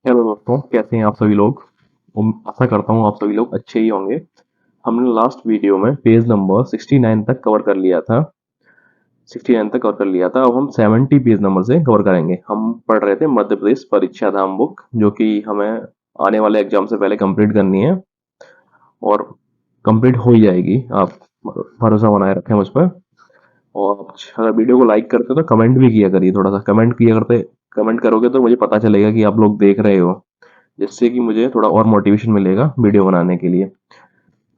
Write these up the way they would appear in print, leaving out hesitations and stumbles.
Hello दोस्तों, कैसे हैं आप सभी लोग। आशा करता हूँ आप सभी लोग अच्छे ही होंगे। हमने लास्ट वीडियो में पेज नंबर 69 तक कवर कर लिया था। 69 तक कवर कर लिया था। अब हम 70 पेज नंबर से कवर करेंगे। हम पढ़ रहे थे मध्य प्रदेश परीक्षा धाम बुक, जो कि हमें आने वाले एग्जाम से पहले कंप्लीट करनी है और कंप्लीट हो ही जाएगी। आप भरोसा बनाए रखें मुझ पर। और अगर वीडियो को लाइक करते हो तो कमेंट भी किया करिए, थोड़ा सा कमेंट किया करते। कमेंट करोगे तो मुझे पता चलेगा कि आप लोग देख रहे हो, जिससे कि मुझे थोड़ा और मोटिवेशन मिलेगा वीडियो बनाने के लिए।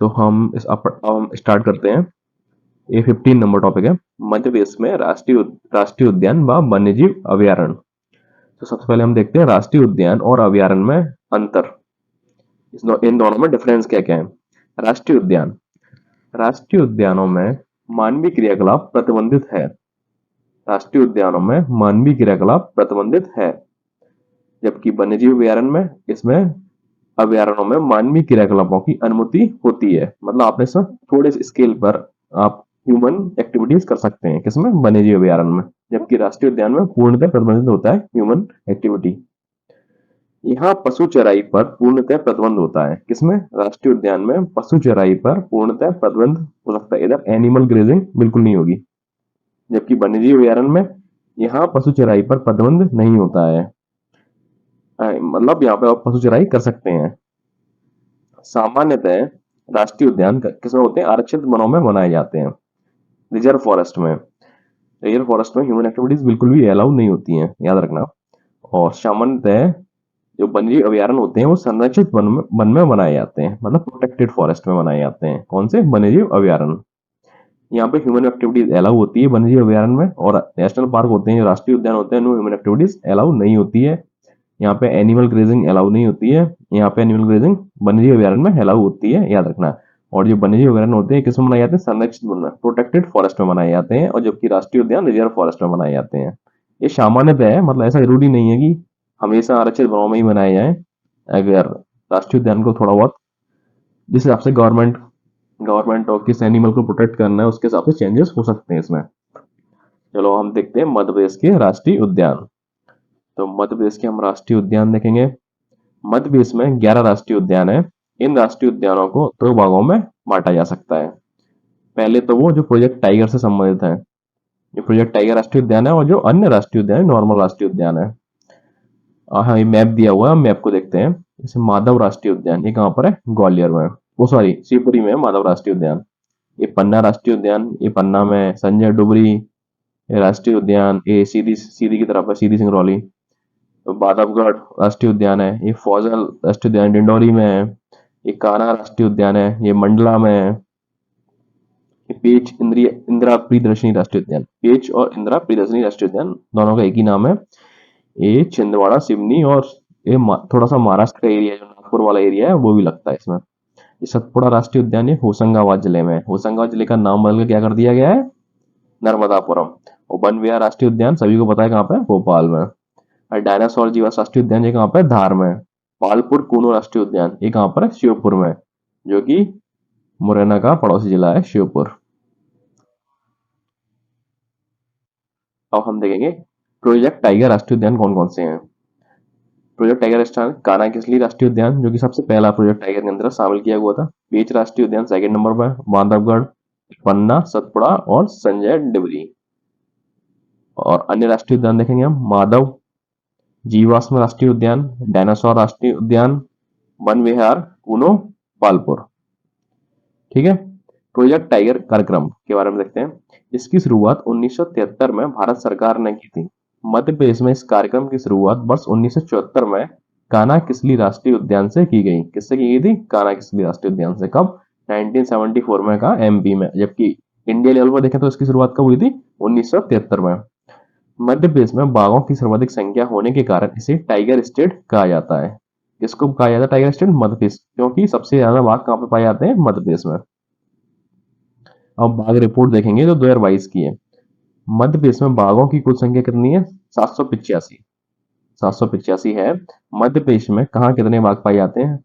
तो हम स्टार्ट करते हैं। ये 15 नंबर टॉपिक है। मध्य प्रदेश में राष्ट्रीय उद्यान व वन्यजीव अभयारण्य। तो सबसे पहले हम देखते हैं राष्ट्रीय उद्यान और अभयारण्य में अंतर। इन दोनों में डिफरेंस क्या क्या है। राष्ट्रीय उद्यान, राष्ट्रीय उद्यानों में मानवीय क्रियाकलाप प्रतिबंधित है। राष्ट्रीय उद्यानों में मानवीय क्रियाकलाप प्रतिबंधित है, जबकि वन्यजीव अभयारण्य में इसमें अभयारण्यों में मानवीय क्रियाकलापों की अनुमति होती है। मतलब आपने सब थोड़े से स्केल पर आप ह्यूमन एक्टिविटीज कर सकते हैं, किसमें, वन्यजीव अभयारण्य में। जबकि राष्ट्रीय उद्यान में पूर्णतः प्रतिबंधित होता है ह्यूमन एक्टिविटी। यहाँ पशु चराई पर पूर्णतः प्रतिबंध होता है। किसमें, राष्ट्रीय उद्यान में पशु चराई पर पूर्णतः प्रतिबंध हो सकता है। इधर एनिमल ग्रेजिंग बिल्कुल नहीं होगी। जबकि वन्यजीव अभयारण्य में यहाँ पशु चराई पर प्रतिबंध नहीं होता है। मतलब यहाँ पे आप पशु चराई कर सकते हैं। सामान्यतः राष्ट्रीय उद्यान किसमें होते हैं, आरक्षित वनों में बनाए जाते हैं। रिजर्व फॉरेस्ट में, रिजर्व फॉरेस्ट में ह्यूमन एक्टिविटीज बिल्कुल भी अलाउ नहीं होती हैं, याद रखना। और सामान्यतः जो वन्यजीव अभयारण्य होते हैं वो संरक्षित वन में बनाए जाते हैं, मतलब प्रोटेक्टेड फॉरेस्ट में बनाए जाते हैं। कौन से, वन्यजीव अभयारण्य। यहाँ पे ह्यूमन एक्टिविटीज अलाउ होती है वन्यजीव अभयारण्य में। और नेशनल पार्क होते हैं, जो राष्ट्रीय उद्यान होते हैं, उनमें ह्यूमन एक्टिविटीज अलाउ नहीं होती है। यहाँ पे एनिमल ग्रेजिंग अलाउ नहीं होती है। यहाँ पे एनिमल ग्रेजिंग वन्यजीव अभयारण्य में अलाउ होती है, याद रखना। और जो वन्यजीव अभयारण्य होते हैं किसमें बनाए जाते हैं, संरक्षित वन में, प्रोटेक्टेड फॉरेस्ट में बनाए जाते हैं। और जबकि राष्ट्रीय उद्यान रिजर्व फॉरेस्ट में बनाए जाते हैं। ये सामान्यतः है, मतलब ऐसा जरूरी नहीं है कि हमेशा आरक्षित वनों में ही बनाए जाए। अगर राष्ट्रीय उद्यान को थोड़ा बहुत जिस हिसाब से गवर्नमेंट और किस एनिमल को प्रोटेक्ट करना है उसके हिसाब से चेंजेस हो सकते हैं इसमें। चलो हम देखते हैं मध्य प्रदेश के राष्ट्रीय उद्यान। तो मध्य प्रदेश के हम राष्ट्रीय उद्यान देखेंगे। मध्य प्रदेश में 11 राष्ट्रीय उद्यान है। इन राष्ट्रीय उद्यानों को दो भागों में बांटा जा सकता है। पहले तो वो जो प्रोजेक्ट टाइगर से संबंधित है, जो प्रोजेक्ट टाइगर राष्ट्रीय उद्यान है, और जो अन्य राष्ट्रीय उद्यान है, नॉर्मल राष्ट्रीय उद्यान है। हाँ, ये मैप दिया हुआ है, हम मैप को देखते हैं। जैसे माधव राष्ट्रीय उद्यान, ये कहाँ पर है, ग्वालियर में। वो सॉरी, शिवपुरी में है माधव राष्ट्रीय उद्यान। ये पन्ना राष्ट्रीय उद्यान, ये पन्ना में। संजय डुबरी राष्ट्रीय उद्यान, ये सीधी सीधी की तरफ है, सीधी सिंगरौली। बांधवगढ़ राष्ट्रीय उद्यान है, ये फौजल राष्ट्रीय उद्यान डिंडोरी में है। ये कान्हा राष्ट्रीय उद्यान है, ये मंडला में है। ये पेच इंदिरा प्रियदर्शनी राष्ट्रीय उद्यान, पेच और इंदिरा प्रियदर्शनी राष्ट्रीय उद्यान दोनों का एक ही नाम है। ये छिंदवाड़ा, सिवनी और ये थोड़ा सा महाराष्ट्र का एरिया, जो नागपुर वाला एरिया है, वो भी लगता है इसमें। ये सतपुड़ा राष्ट्रीय उद्यान, ये होशंगाबाद जिले में है। होशंगाबाद जिले का नाम बदल के क्या कर दिया गया है, नर्मदापुरम। और वन विहार राष्ट्रीय उद्यान सभी को पता है कहाँ पे है, भोपाल में। और डायनासोर जीवाश्म राष्ट्रीय उद्यान ये कहाँ पे है, धार में। पालपुर कूनो राष्ट्रीय उद्यान ये कहाँ पर है, श्योपुर में, जो कि मुरैना का पड़ोसी जिला है, श्योपुर। अब हम देखेंगे प्रोजेक्ट टाइगर राष्ट्रीय उद्यान कौन कौन से हैं। प्रोजेक्ट टाइगर स्थान कान्हा किसली राष्ट्रीय उद्यान, जो कि सबसे पहला प्रोजेक्ट टाइगर के अंदर शामिल किया हुआ था। पेच राष्ट्रीय उद्यान सेकंड नंबर पर, बांधवगढ़, पन्ना, सतपुड़ा और संजय डिबरी। और अन्य राष्ट्रीय उद्यान देखेंगे हम, माधव जीवाश्म राष्ट्रीय उद्यान, डायनासोर राष्ट्रीय उद्यान, वन विहार कूनो, पालपुर। ठीक है। प्रोजेक्ट टाइगर कार्यक्रम के बारे में देखते हैं। इसकी शुरुआत 1973 में भारत सरकार ने की थी। मध्य प्रदेश में इस कार्यक्रम की शुरुआत वर्ष 1974 में कान्हा किसली राष्ट्रीय उद्यान से की गई। किससे की गई थी, कान्हा किसली राष्ट्रीय उद्यान से। कब, 1974 में कहा, एमपी में। जबकि इंडिया लेवल पर देखें तो इसकी शुरुआत कब हुई थी, 1973 में। मध्य प्रदेश में बाघों की सर्वाधिक संख्या होने के कारण इसे टाइगर स्टेट कहा जाता है। किसको कहा जाता है टाइगर स्टेट, मध्य प्रदेश, क्योंकि सबसे ज्यादा बाघ कहाँ पे पाए जाते हैं, मध्य प्रदेश में। अब बाघ रिपोर्ट देखेंगे जो 2022 की है। मध्य प्रदेश में बाघों की कुल संख्या कितनी है, 785। 785 है। मध्य प्रदेश में कहाँ कितने बाघ पाए जाते हैं,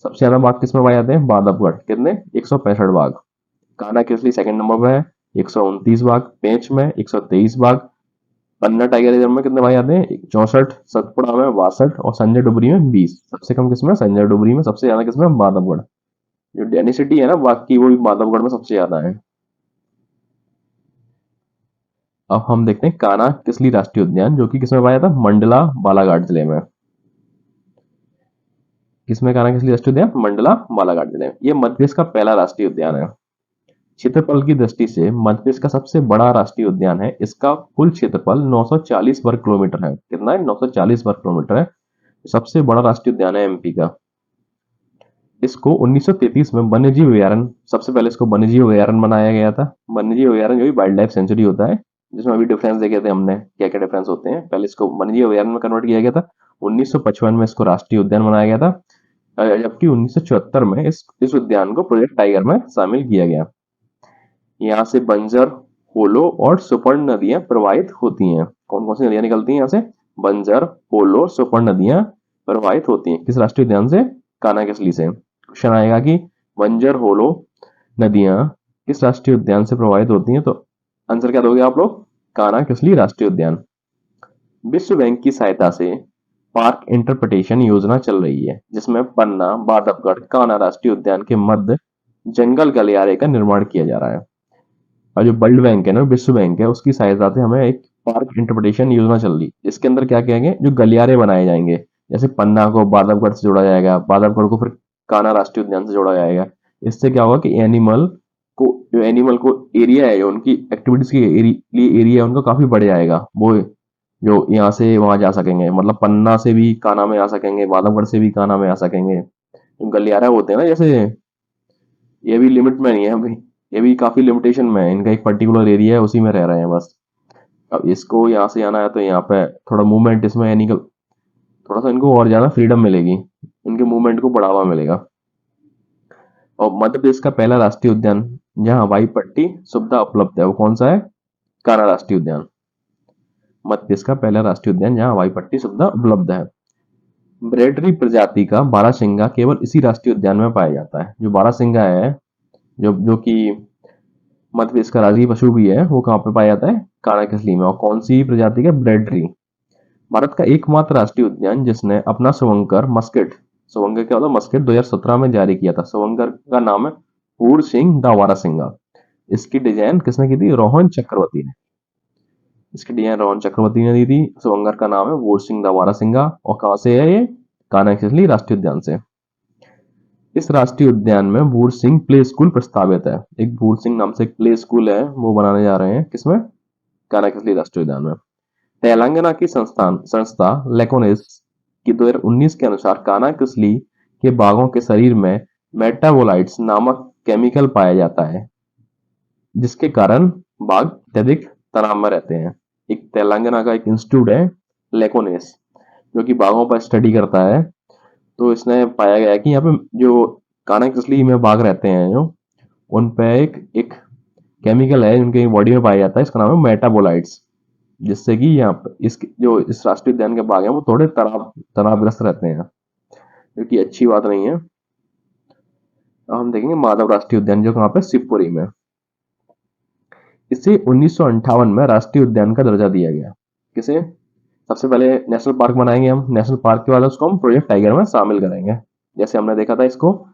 सबसे ज्यादा बाघ किसमें पाए जाते हैं, बांधवगढ़, कितने, 165 बाघ। कान्हा किसली सेकंड नंबर पर है, 129 बाघ। पेंच में 123 बाघ। पन्ना टाइगर रिजर्व में कितने भाई आते हैं? 64, सतपुड़ा में 62 और संजय डुबरी में 20। सबसे कम किसमें? संजय डुबरी में। सबसे ज्यादा किसमें? माधवगढ़। जो डेंसिटी है ना बाकी, वो भी माधवगढ़ में सबसे ज्यादा है। अब हम देखते हैं कान्हा किसली राष्ट्रीय उद्यान, जो कि किसमें पाया जाता है? मंडला बालाघाट जिले में। किसमें कान्हा किसली राष्ट्रीय उद्यान? मंडला बालाघाट जिले में। ये मध्य प्रदेश का पहला राष्ट्रीय उद्यान है। क्षेत्रफल की दृष्टि से मध्य प्रदेश का सबसे बड़ा राष्ट्रीय उद्यान है। इसका कुल क्षेत्रफल 940 वर्ग किलोमीटर है। कितना है? 940 वर्ग किलोमीटर है। सबसे बड़ा राष्ट्रीय उद्यान है एमपी का। इसको 1933 में वन्यजीव अभयारण्य, सबसे पहले इसको वन्यजीव अभयारण्य बनाया गया था। वन्यजीव अभयारण्य जो वाइल्ड लाइफ सेंचुरी होता है, जिसमें अभी डिफरेंस देखे थे हमने, क्या क्या डिफरेंस होते हैं। पहले इसको वन्यजीव अभयारण्य में कन्वर्ट किया गया था। 1955 में इसको राष्ट्रीय उद्यान बनाया गया था। जबकि 1974 में इस उद्यान को प्रोजेक्ट टाइगर में शामिल किया गया। यहाँ से बंजर, पोलो और सुपर्ण नदियां प्रवाहित होती हैं। कौन कौन सी नदियां निकलती हैं यहाँ से? बंजर, पोलो, सुपर्ण नदियां प्रवाहित होती हैं। किस राष्ट्रीय उद्यान से? कान्हा किसली से। क्वेश्चन आएगा कि बंजर, होलो नदियां किस राष्ट्रीय उद्यान से प्रवाहित होती हैं, तो आंसर क्या दोगे आप लोग? कान्हा किसली राष्ट्रीय उद्यान। विश्व बैंक की सहायता से पार्क इंटरप्रिटेशन योजना चल रही है, जिसमें पन्ना, बांधवगढ़, कान्हा राष्ट्रीय उद्यान के मध्य जंगल गलियारे का निर्माण किया जा रहा है। और जो वर्ल्ड बैंक है ना, विश्व बैंक है, उसकी सहायता से हमें एक पार्क इंटरप्रिटेशन योजना चल रही है। इसके अंदर क्या कहेंगे? जो गलियारे बनाए जाएंगे, जैसे पन्ना को बांधवगढ़ से जोड़ा जाएगा, बांधवगढ़ को फिर कान्हा राष्ट्रीय उद्यान से जोड़ा जाएगा। इससे क्या होगा कि एनिमल को एरिया है, जो उनकी एक्टिविटीज के लिए एरिया है, उनका काफी बढ़ जाएगा। वो जो यहाँ से वहां जा सकेंगे, मतलब पन्ना से भी कान्हा में आ सकेंगे, बांधवगढ़ से भी कान्हा में आ सकेंगे। गलियारा होते हैं ना, जैसे ये भी लिमिट में नहीं है अभी, ये भी काफी लिमिटेशन में है। इनका एक पर्टिकुलर एरिया है, उसी में रह रहे हैं बस। अब इसको यहाँ से आना है तो यहाँ पे थोड़ा मूवमेंट इसमें यानी कि थोड़ा सा इनको और ज्यादा फ्रीडम मिलेगी, इनके मूवमेंट को बढ़ावा मिलेगा। और मध्य प्रदेश का पहला राष्ट्रीय उद्यान जहाँ हवाई पट्टी सुविधा उपलब्ध है, वो कौन सा है? कान्हा राष्ट्रीय उद्यान। मध्य प्रदेश का पहला राष्ट्रीय उद्यान जहाँ हवाई पट्टी सुविधा उपलब्ध है। ब्रेडरी प्रजाति का बारहसिंगा केवल इसी राष्ट्रीय उद्यान में पाया जाता है। जो बारहसिंगा है, जो जो कि मध्य प्रदेश का राजकीय पशु भी है, वो कहाँ पे पाया जाता है? कान्हा किसली में। और कौन सी प्रजाति का? ब्रेडरी। भारत का एकमात्र राष्ट्रीय उद्यान जिसने अपना शुभंकर मस्किट, शुभंकर क्या होता है? मस्किट 2017 में जारी किया था। शुभंकर का नाम है पूर सिंह द बारहसिंगा। इसकी डिजाइन किसने की थी? रोहन चक्रवर्ती ने। इसकी डिजाइन रोहन चक्रवर्ती ने दी थी। शुभंकर का नाम है पूर सिंह द बारहसिंगा। और कहाँ से है ये? कान्हा किसली राष्ट्रीय उद्यान से। इस राष्ट्रीय उद्यान में भूर सिंह प्ले स्कूल प्रस्तावित है। एक भूर सिंह नाम से एक प्ले स्कूल है, वो बनाने जा रहे हैं। किसमें? कान्हा किसली राष्ट्रीय उद्यान में। तेलंगाना की संस्था लेकोनिस की 2019 के अनुसार कान्हा किसली के बाघों के शरीर में मेटाबोलाइट्स नामक केमिकल पाया जाता है, जिसके कारण बाघ अत्यधिक तनाव में रहते हैं। एक तेलंगाना का एक इंस्टीट्यूट है लेकोनिस, जो कि बाघों पर स्टडी करता है। तो इसने पाया गया कि यहाँ पे जो कान्हा किसली में बाघ रहते हैं, जो उन पे एक एक केमिकल है उनके बॉडी में पाया जाता है, इसका नाम है मेटाबोलाइट्स। जिससे कि यहाँ पे इस राष्ट्रीय उद्यान के बाघ हैं, वो थोड़े तनावग्रस्त रहते हैं, जो कि अच्छी बात नहीं है। अब हम देखेंगे माधव राष्ट्रीय उद्यान, जो कहाँ पे? शिवपुरी में। इसे 1958 में राष्ट्रीय उद्यान का दर्जा दिया गया। किसे? सबसे पहले नेशनल पार्क बनाएंगे हम, नेशनल पार्क के बाद उसको हम प्रोजेक्ट टाइगर में शामिल करेंगे। जैसे हमने देखा था, इसको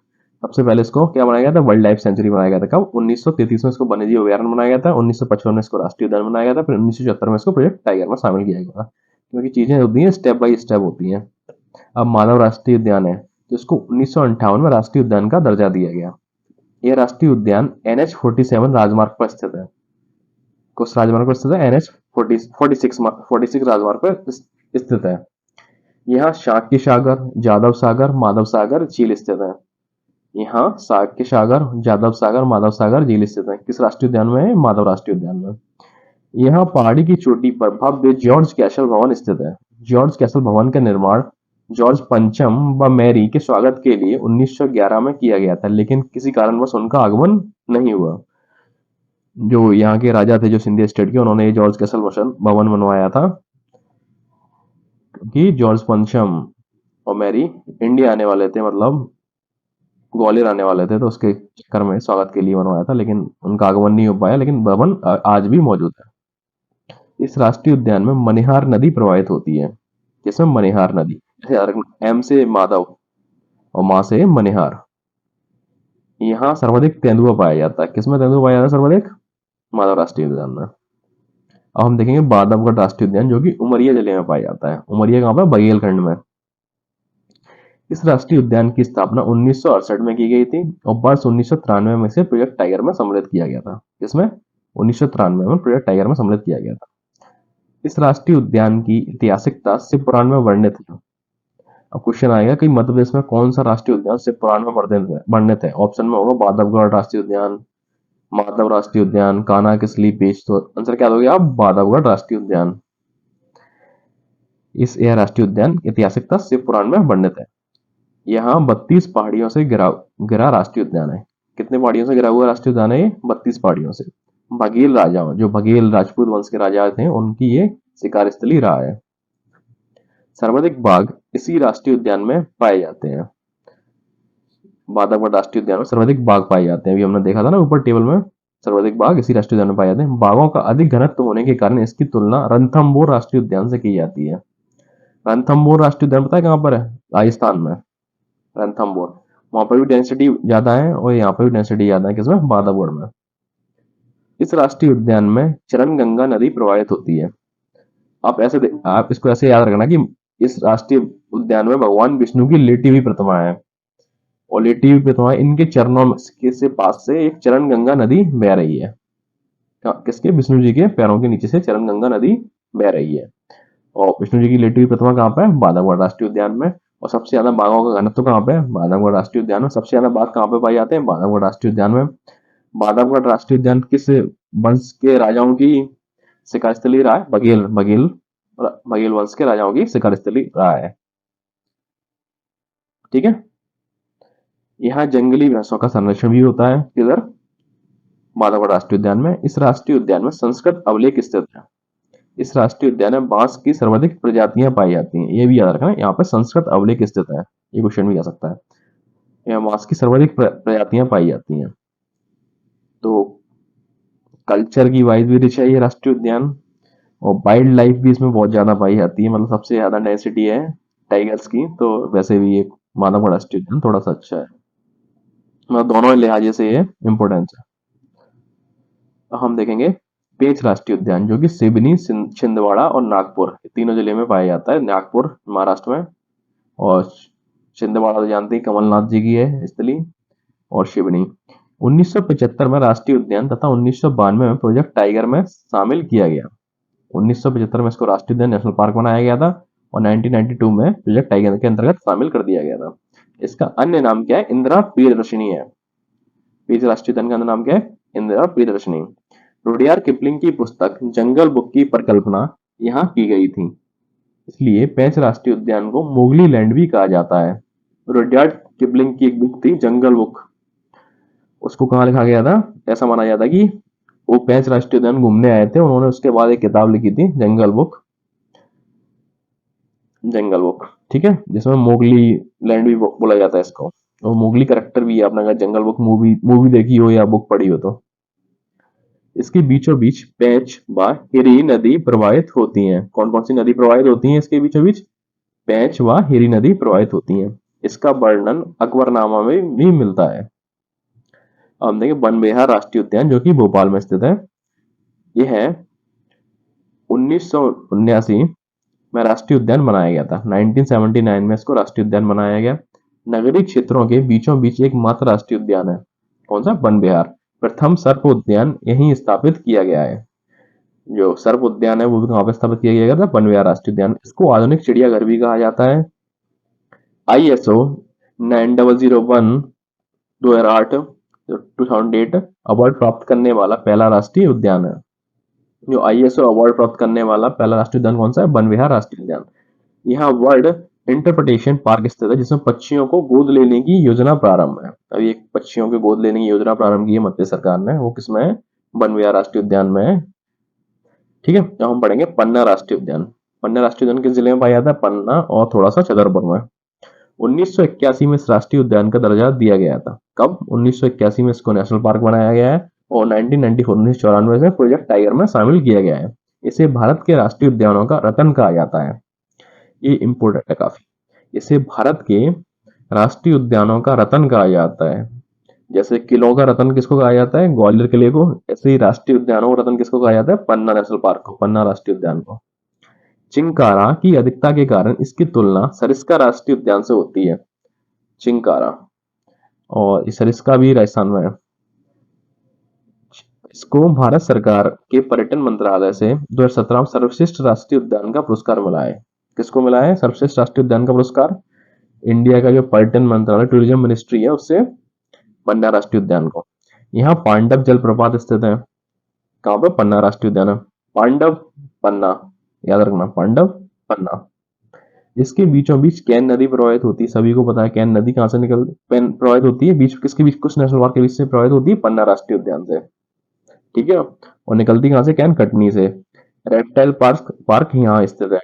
सबसे पहले इसको क्या बनाया गया था? वर्ल्ड लाइफ सेंचुरी बनाया गया था। कब? 1933 में इसको वन्यजीव अभयारण्य बनाया गया था। 1955 में इसको राष्ट्रीय उद्यान बनाया गया था। फिर 1974 में इसको प्रोजेक्ट टाइगर में शामिल किया गया था। क्योंकि चीजें होती हैं स्टेप बाई स्टेप होती हैं। अब मानव राष्ट्रीय उद्यान है, जिसको 1958 में राष्ट्रीय उद्यान का दर्जा दिया गया। यह राष्ट्रीय उद्यान NH47 राजमार्ग पर स्थित है। किस राजमार्ग पर स्थित है? NH46 राजमार्ग पर स्थित है। यहाँ शाक्य सागर, जादव सागर, माधव सागर झील स्थित है। यहाँ शाक्य सागर, जादव सागर, माधव सागर झील स्थित है। किस राष्ट्रीय उद्यान में है? माधव राष्ट्रीय उद्यान में। यहाँ पहाड़ी की चोटी पर भव्य जॉर्ज कैसल भवन स्थित है। जॉर्ज कैसल भवन का निर्माण जॉर्ज पंचम व मैरी के स्वागत के लिए 1911 में किया गया था, लेकिन किसी कारणवश उनका आगमन नहीं हुआ। जो यहाँ के राजा थे, जो सिंधिया स्टेट के, उन्होंने जॉर्ज कैसल भवन बनवाया था, क्योंकि जॉर्ज पंचम और मैरी इंडिया आने वाले थे, मतलब ग्वालियर आने वाले थे, तो उसके चक्कर में स्वागत के लिए बनवाया था, लेकिन उनका आगमन नहीं हो पाया। लेकिन भवन आज भी मौजूद है। इस राष्ट्रीय उद्यान में मनिहार नदी प्रवाहित होती है। किसमें? मनिहार नदी। जैसे याद रखना, एम से माधव और माँ से मनिहार। यहाँ सर्वाधिक तेंदुआ पाया जाता है। किसमें तेंदुआ पाया जाता है सर्वाधिक? माधव राष्ट्रीय उद्यान में। अब हम देखेंगे बांधवगढ़ राष्ट्रीय उद्यान, जो कि उमरिया जिले में पाया जाता है। उमरिया कहाँ पर? बघेलखंड में। इस राष्ट्रीय उद्यान की स्थापना 1968 में की गई थी और वर्ष 1993 में से प्रोजेक्ट टाइगर में सम्मिलित किया गया था। किसमें? 1993 में प्रोजेक्ट टाइगर में सम्मिलित किया गया था। इस राष्ट्रीय उद्यान की ऐतिहासिकता शिव पुराण में वर्णित है। अब क्वेश्चन आएगा कि मध्य प्रदेश में कौन सा राष्ट्रीय उद्यान शिव पुराण में वर्णित है? ऑप्शन में होगा बांधवगढ़ राष्ट्रीय उद्यान, माधव राष्ट्रीय उद्यान, कान्हा किसली पेच। तो आंसर क्या दोगे आप? बांधवगढ़ राष्ट्रीय उद्यान। यह राष्ट्रीय उद्यान ऐतिहासिकता शिव पुराण में वर्णित है। यहाँ 32 पहाड़ियों से घिरा राष्ट्रीय उद्यान है। कितने पहाड़ियों से घिरा हुआ राष्ट्रीय उद्यान है? 32 पहाड़ियों से। बघेल राजाओं, जो बघेल राजपूत वंश के राजा थे, उनकी ये शिकार स्थली रहा है। सर्वाधिक बाघ इसी राष्ट्रीय उद्यान में पाए जाते हैं। बांधवगढ़ राष्ट्रीय उद्यान में सर्वाधिक बाघ पाए जाते हैं। अभी हमने देखा था ना ऊपर टेबल में, सर्वाधिक बाघ इसी राष्ट्रीय उद्यान में पाए जाते हैं। बाघों का अधिक घनत्व होने के कारण इसकी तुलना रणथंभौर राष्ट्रीय उद्यान से की जाती है। रणथंभौर राष्ट्रीय उद्यान पता है कहाँ पर है? राजस्थान में, रणथंभौर। वहां पर भी डेंसिटी ज्यादा है और यहाँ पर भी डेंसिटी ज्यादा है। किसमें? बांधवगढ़ में। इस राष्ट्रीय उद्यान में चरणगंगा नदी प्रवाहित होती है। आप इसको ऐसे याद रखना कि इस राष्ट्रीय उद्यान में भगवान विष्णु की लेटी हुई प्रतिमा है और लेटी हुई प्रतिमा, इनके चरणों के से पास से एक चरणगंगा नदी बह रही है। किसके? विष्णु जी के पैरों के नीचे से चरणगंगा नदी बह रही है। और विष्णु जी की लेटी हुई प्रतिमा कहाँ पे है? बांधवगढ़ राष्ट्रीय उद्यान में। और सबसे ज्यादा बाघों का घनत्व कहाँ पे है? बांधवगढ़ राष्ट्रीय उद्यान में। सबसे ज्यादा बाघ कहाँ पे पाए जाते हैं? बांधवगढ़ राष्ट्रीय उद्यान में। बांधवगढ़ राष्ट्रीय उद्यान किस वंश के राजाओं की शिकार स्थली रहा है? बघेल वंश के राजाओं की शिकार स्थली रहा है। ठीक है। यहाँ जंगली भैंसों का संरक्षण भी होता है। किधर? बांधवगढ़ राष्ट्रीय उद्यान में। इस राष्ट्रीय उद्यान में संस्कृत अभिलेख स्थित है। इस राष्ट्रीय उद्यान में बांस की सर्वाधिक प्रजातियां पाई जाती हैं। ये भी याद रखना, यहाँ पर संस्कृत अभिलेख स्थित है। ये क्वेश्चन भी आ सकता है। यहाँ बांस की सर्वाधिक प्रजातियां पाई जाती हैं। तो कल्चर की वाइज भी रिच है ये राष्ट्रीय उद्यान और वाइल्ड लाइफ भी इसमें बहुत ज्यादा पाई जाती है। मतलब सबसे ज्यादा डेंसिटी है टाइगर्स की। तो वैसे भी ये बांधवगढ़ राष्ट्रीय उद्यान थोड़ा सा अच्छा है, मतलब दोनों लिहाजे से ये इम्पोर्टेंस है। हम देखेंगे पेंच राष्ट्रीय उद्यान, जो कि सिवनी, छिंदवाड़ा और नागपुर तीनों जिले में पाया जाता है। नागपुर महाराष्ट्र में और छिंदवाड़ा तो जानते ही कमलनाथ जी की है स्थली, और शिवनी। 1975 में राष्ट्रीय उद्यान तथा 1992 में प्रोजेक्ट टाइगर में शामिल किया गया। 1975 में इसको राष्ट्रीय उद्यान नेशनल पार्क बनाया गया था और 1992 में प्रोजेक्ट टाइगर के अंतर्गत शामिल कर दिया गया था। इसका अन्य नाम क्या है? इंदिरा प्रियदर्शनी है। पेंच राष्ट्रीय उद्यान का नाम क्या है? इंदिरा प्रियदर्शनी। रुडयार्ड किपलिंग की पुस्तक जंगल बुक की परिकल्पना यहाँ की गई थी, इसलिए पेंच राष्ट्रीय उद्यान को मोगली लैंड भी कहा जाता है। रुडयार्ड किपलिंग की एक बुक थी जंगल बुक, उसको कहाँ लिखा गया था? ऐसा माना जाता है कि वो पेंच राष्ट्रीय उद्यान घूमने आए थे, उन्होंने उसके बाद एक किताब लिखी थी जंगल बुक। ठीक है, जिसमें मोगली लैंड भी बोला जाता है इसको। और मोगली करेक्टर भी है। आपने अगर जंगल बुक मूवी देखी हो या बुक पढ़ी हो तो इसके बीचों बीच पेंच व हिरी नदी प्रवाहित होती हैं। कौन कौन सी नदी प्रवाहित होती हैं इसके बीचों बीच? पेंच व हिरी नदी प्रवाहित होती हैं। इसका वर्णन अकबरनामा में भी मिलता है। हम देखें वन विहार राष्ट्रीय उद्यान, जो कि भोपाल में स्थित है। यह है 1979 में राष्ट्रीय उद्यान बनाया गया था। 1979 में इसको राष्ट्रीय उद्यान बनाया गया। नगरीय क्षेत्रों के बीचों बीच एकमात्र राष्ट्रीय उद्यान है। कौन सा? वन विहार। प्रथम सर्प उद्यान यहीं स्थापित किया गया है। जो सर्प उद्यान है वो भी कहाँ पे स्थापित किया गया था? वन विहार राष्ट्रीय उद्यान। इसको आधुनिक चिड़ियाघर भी कहा जाता है। ISO 9001 2008 अवार्ड प्राप्त करने वाला पहला राष्ट्रीय उद्यान है। जो ISO अवार्ड प्राप्त करने वाला पहला राष्ट्रीय उद्यान कौन सा है? वन विहार राष्ट्रीय उद्यान। यहाँ वर्ल्ड इंटरप्रिटेशन पार्क स्थित है, जिसमें पक्षियों को गोद लेने की योजना प्रारंभ है। अभी एक पक्षियों के गोद लेने की योजना प्रारंभ की है मध्य सरकार ने, वो किसमें है? वन विहार राष्ट्रीय उद्यान में है। ठीक है, अब हम पढ़ेंगे पन्ना राष्ट्रीय उद्यान। पन्ना राष्ट्रीय उद्यान किस जिले में पाया जाता है? पन्ना और थोड़ा सा छतरपुर में। 1981 में इस राष्ट्रीय उद्यान का दर्जा दिया गया था। कब? 1981 में इसको नेशनल पार्क बनाया गया है और 1994 में प्रोजेक्ट टाइगर में शामिल किया गया है। इसे भारत के राष्ट्रीय उद्यानों का रतन कहा जाता है। ये इंपोर्टेंट है काफी। इसे भारत के राष्ट्रीय उद्यानों का रतन कहा जाता है। जैसे किलों का रतन किसको कहा जाता है, ग्वालियर किले को, ऐसे ही राष्ट्रीय उद्यानों का रतन किसको कहा जाता है, पन्ना नेशनल पार्क को, पन्ना राष्ट्रीय उद्यान को। चिंकारा की अधिकता के कारण इसकी तुलना सरिस्का राष्ट्रीय उद्यान से होती है। चिंकारा, और इस सरिस्का भी राजस्थान में है। इसको भारत सरकार के पर्यटन मंत्रालय से 2017 में सर्वश्रेष्ठ राष्ट्रीय उद्यान का पुरस्कार मिला है। किसको मिला है सर्वश्रेष्ठ राष्ट्रीय उद्यान का पुरस्कार? इंडिया का जो पर्यटन मंत्रालय, टूरिज्म मिनिस्ट्री है, उससे पन्ना राष्ट्रीय उद्यान को। यहाँ पांडव जलप्रपात स्थित है। कहाँ पे? पन्ना राष्ट्रीय उद्यान है। पांडव पन्ना, याद रखना, पांडव पन्ना। इसके बीचों बीच कैन नदी प्रवाहित होती है। सभी को पता है कैन नदी कहाँ से प्रवाहित होती है, बीच किसके बीच, कुछ नेशनल पार्क के बीच से प्रवाहित होती है, पन्ना राष्ट्रीय उद्यान से। ठीक है, और निकलती कहाँ से? कैन कटनी से। रेप्टाइल पार्क यहाँ स्थित है।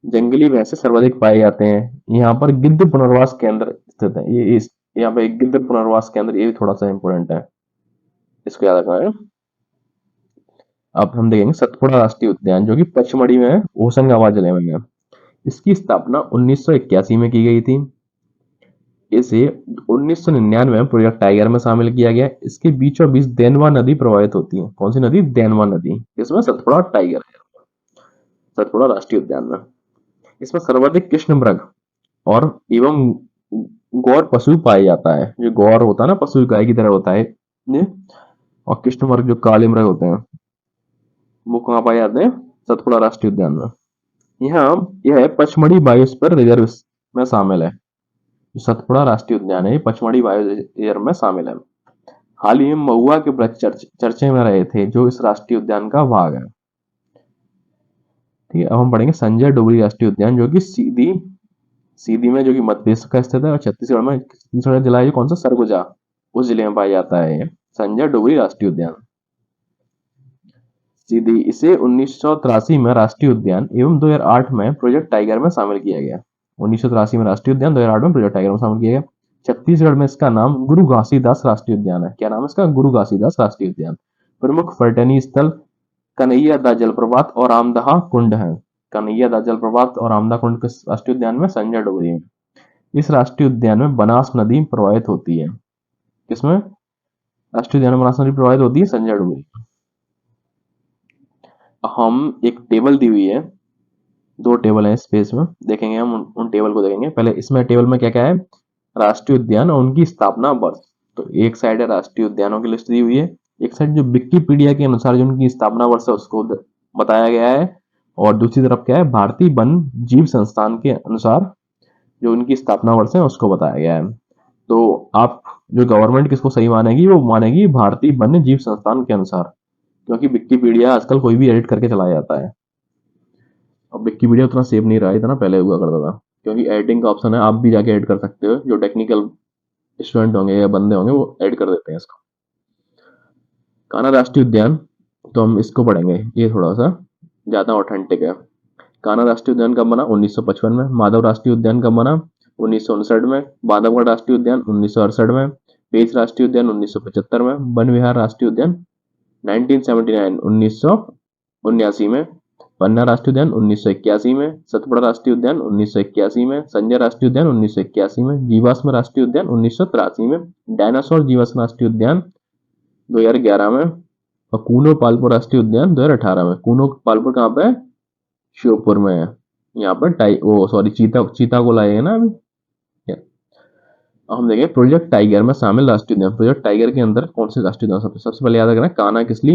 जंगली भैंसे सर्वाधिक पाए जाते हैं। यहाँ पर गिद्ध पुनर्वास केंद्र स्थित है। ये यहाँ पे एक गिद्ध पुनर्वास केंद्र, ये भी थोड़ा सा इंपोर्टेंट है, इसको याद रखना है। अब हम देखेंगे सतपुड़ा राष्ट्रीय उद्यान, जो कि पचमढ़ी में है, होशंगाबाद जिले में है। इसकी स्थापना 1981 में की गई थी। इसे 1999 में प्रोजेक्ट टाइगर में शामिल किया गया। इसके बीचों बीच देनवा नदी प्रवाहित होती है। कौन सी नदी? देनवा नदी। इसमें सतपुड़ा टाइगर है, सतपुड़ा राष्ट्रीय उद्यान में। इसमें सर्वाधिक कृष्ण मृग और एवं गौर पशु पाया जाता है। जो गौर होता है ना, पशु गाय की तरह होता है ये, और कृष्ण मृग जो काले मृग होते हैं, वो कहाँ पाए जाते हैं? सतपुड़ा राष्ट्रीय उद्यान में। यहाँ यह पचमढ़ी बायोस्फीयर रिजर्व में शामिल है। जो सतपुड़ा राष्ट्रीय उद्यान है, ये पचमढ़ी बायो रिजर्व में शामिल है। हाल ही में महुआ के वृक्ष चर्चे में रहे थे, जो इस राष्ट्रीय उद्यान का भाग है। ठीक है, अब हम पढ़ेंगे संजय डोगरी राष्ट्रीय उद्यान, जो कि सीधी में, जो कि मध्य प्रदेश का स्थित है, और छत्तीसगढ़ में, छत्तीसगढ़ जिला है जो कौन सा? सरगुजा, उस जिले में पाया जाता है ये संजय डोगरी राष्ट्रीय उद्यान। सीधी, इसे 1983 में राष्ट्रीय उद्यान एवं 2008 में प्रोजेक्ट टाइगर में शामिल किया गया। 1983 में राष्ट्रीय उद्यान, 2008 में प्रोजेक्ट टाइगर में शामिल किया गया। छत्तीसगढ़ में इसका नाम गुरु घासीदास राष्ट्रीय उद्यान है। क्या नाम है इसका? गुरु घासीदास राष्ट्रीय उद्यान। प्रमुख पर्यटनीय स्थल कन्हैया दा जलप्रपात और रामदहा कुंड है। कन्हैया दा जलप्रपात और रामदहा कुंड किस राष्ट्रीय उद्यान में? संजय डोगरी में। इस राष्ट्रीय उद्यान में बनास नदी प्रवाहित होती है। किसमें? राष्ट्रीय उद्यान में बनास नदी प्रवाहित होती है, संजय डोगरी। हम एक टेबल दी हुई है, 2 टेबल है इस पेज में, देखेंगे हम उन टेबल को देखेंगे। पहले इसमें टेबल में क्या क्या है? राष्ट्रीय उद्यान और उनकी स्थापना वर्ष। तो एक साइड है राष्ट्रीय उद्यानों की लिस्ट दी हुई है, एक साइड जो विकिपीडिया के अनुसार जो उनकी स्थापना वर्ष है उसको बताया गया है, और दूसरी तरफ क्या है? भारतीय वन जीव संस्थान के अनुसार जो उनकी स्थापना वर्ष है उसको बताया गया है। तो आप जो गवर्नमेंट किसको सही मानेगी? वो मानेगी भारतीय वन्य जीव संस्थान के अनुसार, क्योंकि विकिपीडिया आजकल कोई भी एडिट करके चलाया जाता है। अब विकिपीडिया उतना सेव नहीं रहा है, इतना पहले हुआ करता था, क्योंकि एडिटिंग का ऑप्शन है, आप भी जाके एडिट कर सकते हो। जो टेक्निकल स्टूडेंट होंगे या बंदे होंगे वो एडिट कर देते हैं इसको। कान्हा राष्ट्रीय उद्यान, तो हम इसको पढ़ेंगे, ये थोड़ा सा ज्यादा ऑथेंटिक है। कान्हा राष्ट्रीय उद्यान कब बना? 1955 में। माधव राष्ट्रीय उद्यान कब बना? 1959 में। बांधवगढ़ राष्ट्रीय उद्यान 1968 में। पेंच राष्ट्रीय उद्यान 1975 में। वन विहार राष्ट्रीय उद्यान 1979 1979 में। पन्ना राष्ट्रीय उद्यान 1981 में। सतपुड़ा राष्ट्रीय उद्यान 1981 में। संजय राष्ट्रीय उद्यान 1981 में। जीवाश्म राष्ट्रीय उद्यान 1983 में। डायनासोर जीवाश्म राष्ट्रीय उद्यान 2011 में। और कूनो पालपुर राष्ट्रीय उद्यान 2018 में। कूनो पालपुर कहाँ पे है? श्योपुर में है। यहाँ पर चीता को लाए ना अभी। हम देखें प्रोजेक्ट टाइगर में शामिल राष्ट्रीय उद्यान। प्रोजेक्ट टाइगर के अंदर कौन से राष्ट्रीय उद्यान? सबसे पहले याद रखना कान्हा किसली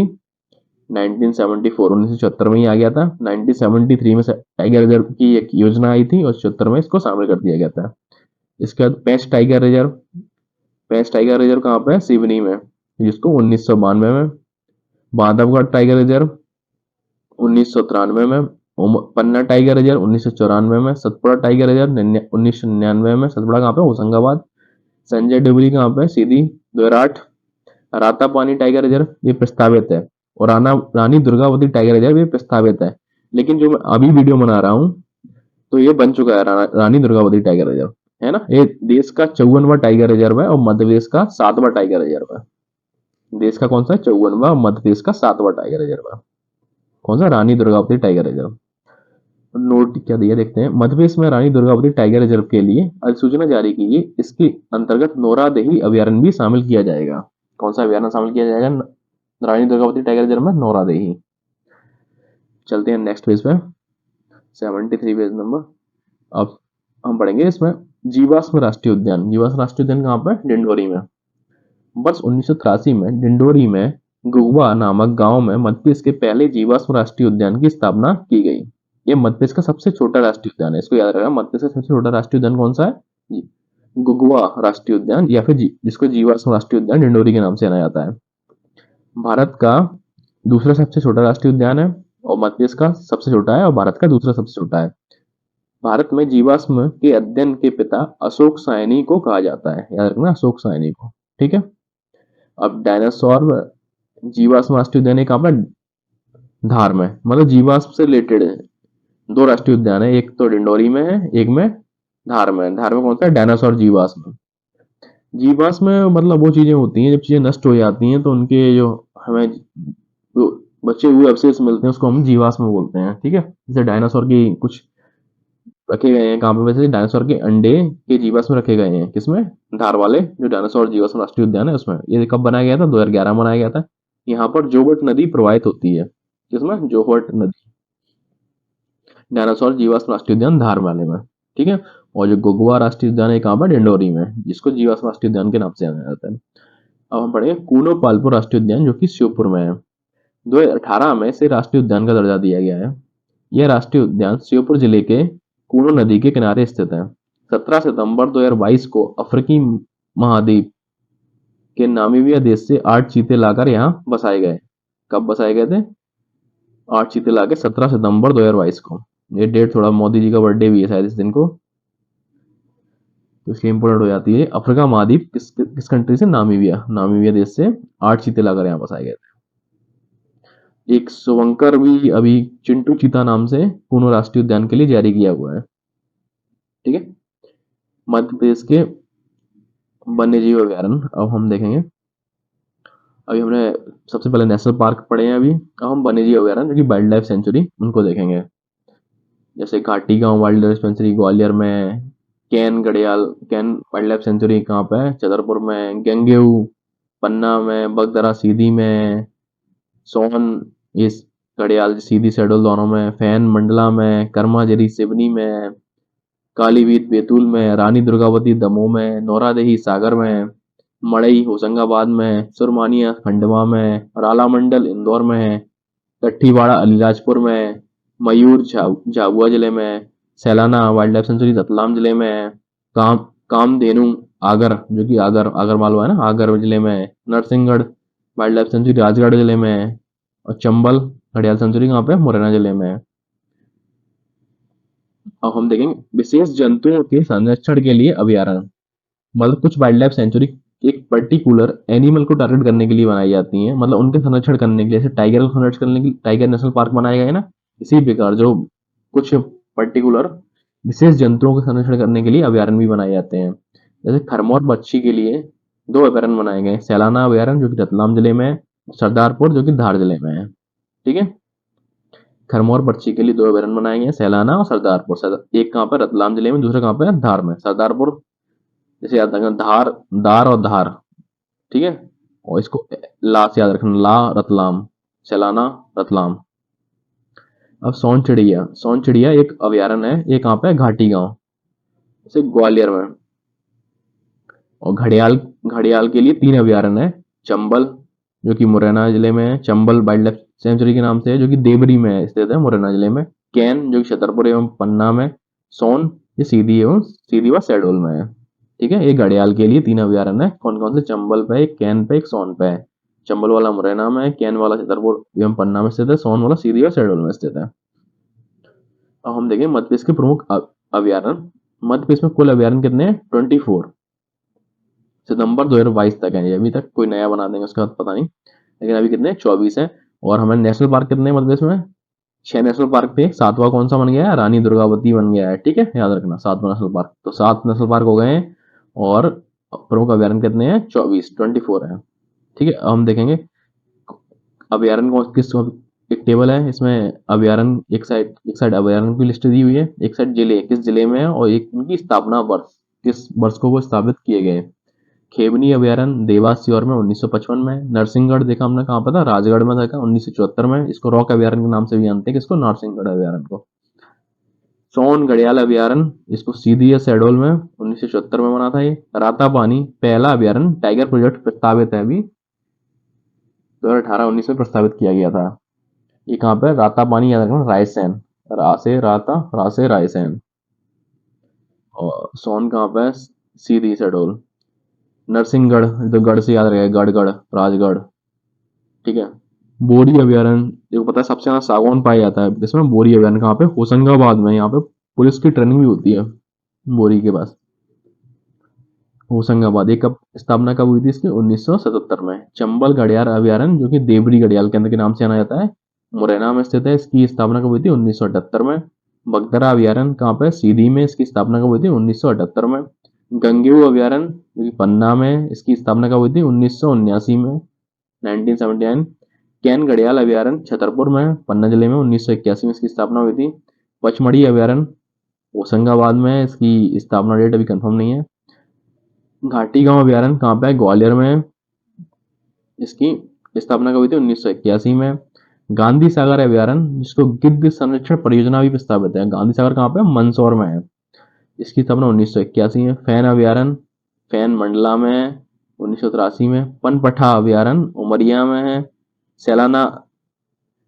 1974 में ही आ गया था। 1973 में टाइगर रिजर्व की एक योजना आई थी और 74 में इसको शामिल कर दिया गया था। इसके बाद पेंच टाइगर रिजर्व। पेंच टाइगर रिजर्व कहाँ पे है? सिवनी में, जिसको 1992 में। बांधवगढ़ टाइगर रिजर्व 1993 में। पन्ना टाइगर रिजर्व 1994 में। सतपुड़ा टाइगर रिजर्व 1999 में। सतपुड़ा कहाँ पे? होशंगाबाद। संजय डोगरी कहाँ पे? सीधी 2008। रातापानी टाइगर रिजर्व ये प्रस्तावित है, और रानी दुर्गावती टाइगर रिजर्व ये प्रस्तावित है। लेकिन जो मैं अभी वीडियो बना रहा हूँ तो ये बन चुका है रानी दुर्गावती टाइगर रिजर्व, है ना। ये देश का 54वां टाइगर रिजर्व है और मध्य प्रदेश का 7वां टाइगर रिजर्व है। देश का कौन सा? 54वां, मध्य प्रदेश का 7वां टाइगर रिजर्व है। कौन सा? Rani Durgavati tiger reserve. Note क्या दिया देखते हैं। मध्य प्रदेश में रानी दुर्गावती टाइगर रिजर्व के लिए अधिसूचना जारी की गई। इसके अंतर्गत नौरादेही अभयारण्य भी शामिल किया जाएगा। कौन सा अभयारण्य शामिल किया जाएगा रानी दुर्गावती टाइगर रिजर्व में? नौरादेही। चलते हैं नेक्स्ट पेज पे, 73 पेज नंबर। अब हम पढ़ेंगे इसमें जीवाश्म राष्ट्रीय उद्यान। जीवाश्म राष्ट्रीय उद्यान कहाँ पे? डिंडोरी में। वर्ष 1983 में डिंडोरी में गुगवा नामक गांव में मध्य प्रदेश के पहले जीवाश्म राष्ट्रीय उद्यान की स्थापना की गई। ये मध्य प्रदेश का सबसे छोटा राष्ट्रीय उद्यान है, इसको याद रखना। मध्य प्रदेश का सबसे छोटा राष्ट्रीय उद्यान कौन सा है? गुगवा राष्ट्रीय उद्यान, या फिर जिसको जीवाश्म राष्ट्रीय उद्यान डिंडोरी के नाम से जाना जाता है। भारत का दूसरा सबसे छोटा राष्ट्रीय उद्यान है, और मध्य प्रदेश का सबसे छोटा है, और भारत का दूसरा सबसे छोटा है। भारत में जीवाश्म के अध्ययन के पिता अशोक सायनी को कहा जाता है, याद रखना, अशोक सायनी को। ठीक है। अब डायनासोर जीवाश्म राष्ट्रीय उद्यान एक आपका धार में, मतलब जीवाश्म से रिलेटेड दो राष्ट्रीय उद्यान है, एक तो डिंडोरी में है, एक में धार में। धार में कौन सा है? डायनासोर जीवाश्म। जीवाश्म में मतलब वो चीजें होती हैं, जब चीजें नष्ट हो जाती हैं तो उनके जो हमें जो बचे हुए अवशेष मिलते हैं उसको हम जीवाश्म बोलते हैं। ठीक है। जैसे डायनासोर की कुछ रखे गए हैं कहाँ पे? वैसे डायनासोर के अंडे के जीवाश्म रखे गए हैं, किसमें? धार वाले जो डायनासोर जीवाश्म राष्ट्रीय उद्यान है उसमें। ये कब बनाया गया था? 2011 में बनाया गया था। यहाँ पर जोहट नदी प्रवाहित होती है, किसमें? जोहट नदी। डायनासोर जीवाश्म राष्ट्रीय उद्यान धार वाले में। ठीक है। और जो गुगवा राष्ट्रीय उद्यान है कहाँ पर? डिंडोरी में, जिसको जीवाश्म राष्ट्रीय उद्यान के नाम से जाना जाता है। अब हम पढ़ेंगे कूनो पालपुर राष्ट्रीय उद्यान, जो कि श्योपुर में है। 2018 में इसे राष्ट्रीय उद्यान का दर्जा दिया गया है। यह राष्ट्रीय उद्यान श्योपुर जिले के कूनो नदी के किनारे स्थित है। 17 सितंबर 2022 को अफ्रीकी महाद्वीप के नामीबिया देश से 8 चीते लाकर यहाँ बसाए गए। कब बसाए गए थे? 8 चीते लाके 17 सितंबर 2022 को। ये डेट थोड़ा, मोदी जी का बर्थडे भी है शायद इस दिन को, तो इसलिए इंपोर्टेंट हो जाती है। अफ्रीका महाद्वीप किस कंट्री से? नामीबिया। नामीबिया देश से 8 चीते लाकर यहाँ बसाए गए थे। एक शुभंकर भी अभी चिंटू चीता नाम से कूनो राष्ट्रीय उद्यान के लिए जारी किया हुआ है। ठीक है। मध्य प्रदेश के वन्य जीव अभ्यारण्य अब हम देखेंगे। अभी हमने सबसे पहले नेशनल पार्क पढ़े हैं, अभी अब हम वन्य जीव अभ्यारण्य जो कि वाइल्ड लाइफ सेंचुरी उनको देखेंगे। जैसे घाटी गांव वाइल्ड लाइफ सेंचुरी ग्वालियर में, कैन घड़ियाल कैन वाइल्ड लाइफ सेंचुरी कहाँ पे है? छतरपुर में, गेंगेऊ पन्ना में, बगदरा सीधी में, सोन इस घड़ियाल सीधी शहडोल दोनों में, फैन मंडला में, कर्माजरी सिवनी में, कालीवीत बैतूल में, रानी दुर्गावती दमोह में, नौरादेही सागर में, मड़ई होशंगाबाद में, सुरमानिया खंडवा में, रालामंडल इंदौर में, कट्ठीवाड़ा अलीराजपुर में, मयूर झाबुआ जिले में, Sailana wild life sanctuary Ratlam जिले में, कामधेनु आगर जो कि आगर मालवा है ना, आगर जिले में, Narsinghgarh wild life sanctuary Rajgarh जिले में, और चंबल घड़ियाल सेंचुरी कहाँ पे? मुरैना जिले में। अब हम देखेंगे विशेष जंतुओं के संरक्षण के लिए अभ्यारण्य। मतलब कुछ वाइल्ड लाइफ सेंचुरी एक पर्टिकुलर एनिमल को टारगेट करने के लिए बनाई जाती हैं, मतलब उनके संरक्षण करने के लिए। जैसे टाइगर को संरक्षण करने के लिए टाइगर नेशनल पार्क बनाए गए ना, इसी प्रकार जो कुछ पर्टिकुलर विशेष जंतुओं के संरक्षण करने के लिए अभ्यारण्य भी बनाए जाते हैं। जैसे खरमौर पक्षी के लिए 2 अभ्यारण्य बनाए गए, सैलाना अभ्यारण्य जो कि रतलाम जिले में, सरदारपुर जो कि धार जिले में है। ठीक है। खरमौर पक्षी के लिए 2 अभ्यारण्य बनाए गए, सैलाना और सरदारपुर। एक कहाँ पर? रतलाम जिले में, दूसरा कहाँ पे? धार में। सरदारपुर जैसे याद रखना, धार दार और धार। ठीक है। और इसको ला से याद रखना, ला रतलाम, सैलाना रतलाम। अब सोन चिड़िया एक अभ्यारण्य है, ये कहाँ पे है? घाटी गांव जैसे ग्वालियर में। और घड़ियाल घड़ियाल के लिए 3 अभ्यारण्य है, चंबल जो कि मुरैना जिले में है, चंबल वाइल्ड लाइफ सेंचुरी के नाम से है, जो कि देवरी में स्थित है, मुरैना जिले में। कैन जो कि छतरपुर एवं पन्ना में, सोन ये सीधी व शहडोल में है। ठीक है। ये घड़ियाल के लिए 3 अभ्यारण्य है। कौन कौन से? चंबल पे, एक कैन पे, एक सोन पे है। चंबल वाला मुरैना में, कैन वाला छतरपुर एवं पन्ना में स्थित है, सोन वाला सीधी व शहडोल में स्थित है। अब हम देखें मध्य प्रदेश के प्रमुख अभ्यारण्य। मध्य प्रदेश में कुल अभ्यारण्य कितने हैं? 24 सितंबर 2022 तक है। अभी तक कोई नया बना देंगे उसके बाद पता नहीं, लेकिन अभी कितने? 24 है। और हमें नेशनल पार्क कितने हैं मध्य प्रदेश में? 6 नेशनल पार्क थे। 7वां कौन सा बन गया है? रानी दुर्गावती बन गया है। ठीक है, याद रखना 7वां नेशनल पार्क। तो 7 नेशनल पार्क हो गए हैं और प्रमुख अभ्यारण्य कितने हैं? 24 है। ठीक है। अब हम देखेंगे अभ्यारण्य किस एक टेबल है, इसमें अभयारण्य एक साइड अभयारण्य की लिस्ट दी हुई है, एक साइड जिले किस जिले में है और एक उनकी स्थापना वर्ष, किस वर्ष को वो स्थापित किए गए। खेवनी अभयारण्य देवास सीहोर में 1955 में। नरसिंहगढ़ देखा हमने कहाँ पर था, राजगढ़ में देखा 1974 में। इसको रॉक अभयारण्य के नाम से भी जानते हैं, किसको, नरसिंहगढ़ अभयारण्य को। सोन घड़ियाल अभयारण्य, इसको सीधी है शहडोल में, 1974 में बना था ये। रातापानी पहला अभयारण्य टाइगर प्रोजेक्ट प्रस्तावित है अभी 2018-19 में प्रस्तावित किया गया था। ये कहाँ पे, रातापानी याद रखना, रायसेन, रा से राता, रा से रायसेन। और सोन कहाँ पे, सीधी शहडोल। नरसिंहगढ़, तो गढ़ से याद रहेगा, गढ़गढ़, राजगढ़, ठीक है। बोरी अभयारण्य, देखो पता है सबसे ज्यादा सागौन पाया जाता है इसमें। बोरी अभयारण्य कहाँ पे, होशंगाबाद में। यहाँ पे पुलिस की ट्रेनिंग भी होती है बोरी के पास, होशंगाबाद। ये कब स्थापना कब हुई थी इसकी, 1977 में। चंबल घड़ियाल अभयारण्य, जो कि देवरी घड़ियाल केंद्र के नाम से जाना जाता है, मुरैना में स्थित है। इसकी स्थापना कब हुई थी, 1978 में। बगदरा अभयारण्य कहाँ पे, सीधी में। इसकी स्थापना कब हुई थी, 1978 में। गंगेऊ अभयारण्य, जो कि पन्ना में, इसकी स्थापना कब हुई थी, 1979 में, 1979। कैन घड़ियाल अभयारण्य छतरपुर में, पन्ना जिले में, 1981 में इसकी स्थापना हुई थी। पचमढ़ी अभयारण्य होशंगाबाद में, इसकी स्थापना डेट अभी कंफर्म नहीं है। घाटी गांव अभयारण्य कहाँ पे है, ग्वालियर में। इसकी स्थापना कब हुई थी, 1981 में। गांधी सागर अभयारण्य, जिसको गिद्ध संरक्षण परियोजना भी प्रस्तावित है, गांधी सागर कहाँ पे, मंदसौर में है। इसकी स्थापना 1981 में। फैन अभयारण्य, फैन मंडला में है, 1983 में। पनपठा अभयारण्य उमरिया में है। सैलाना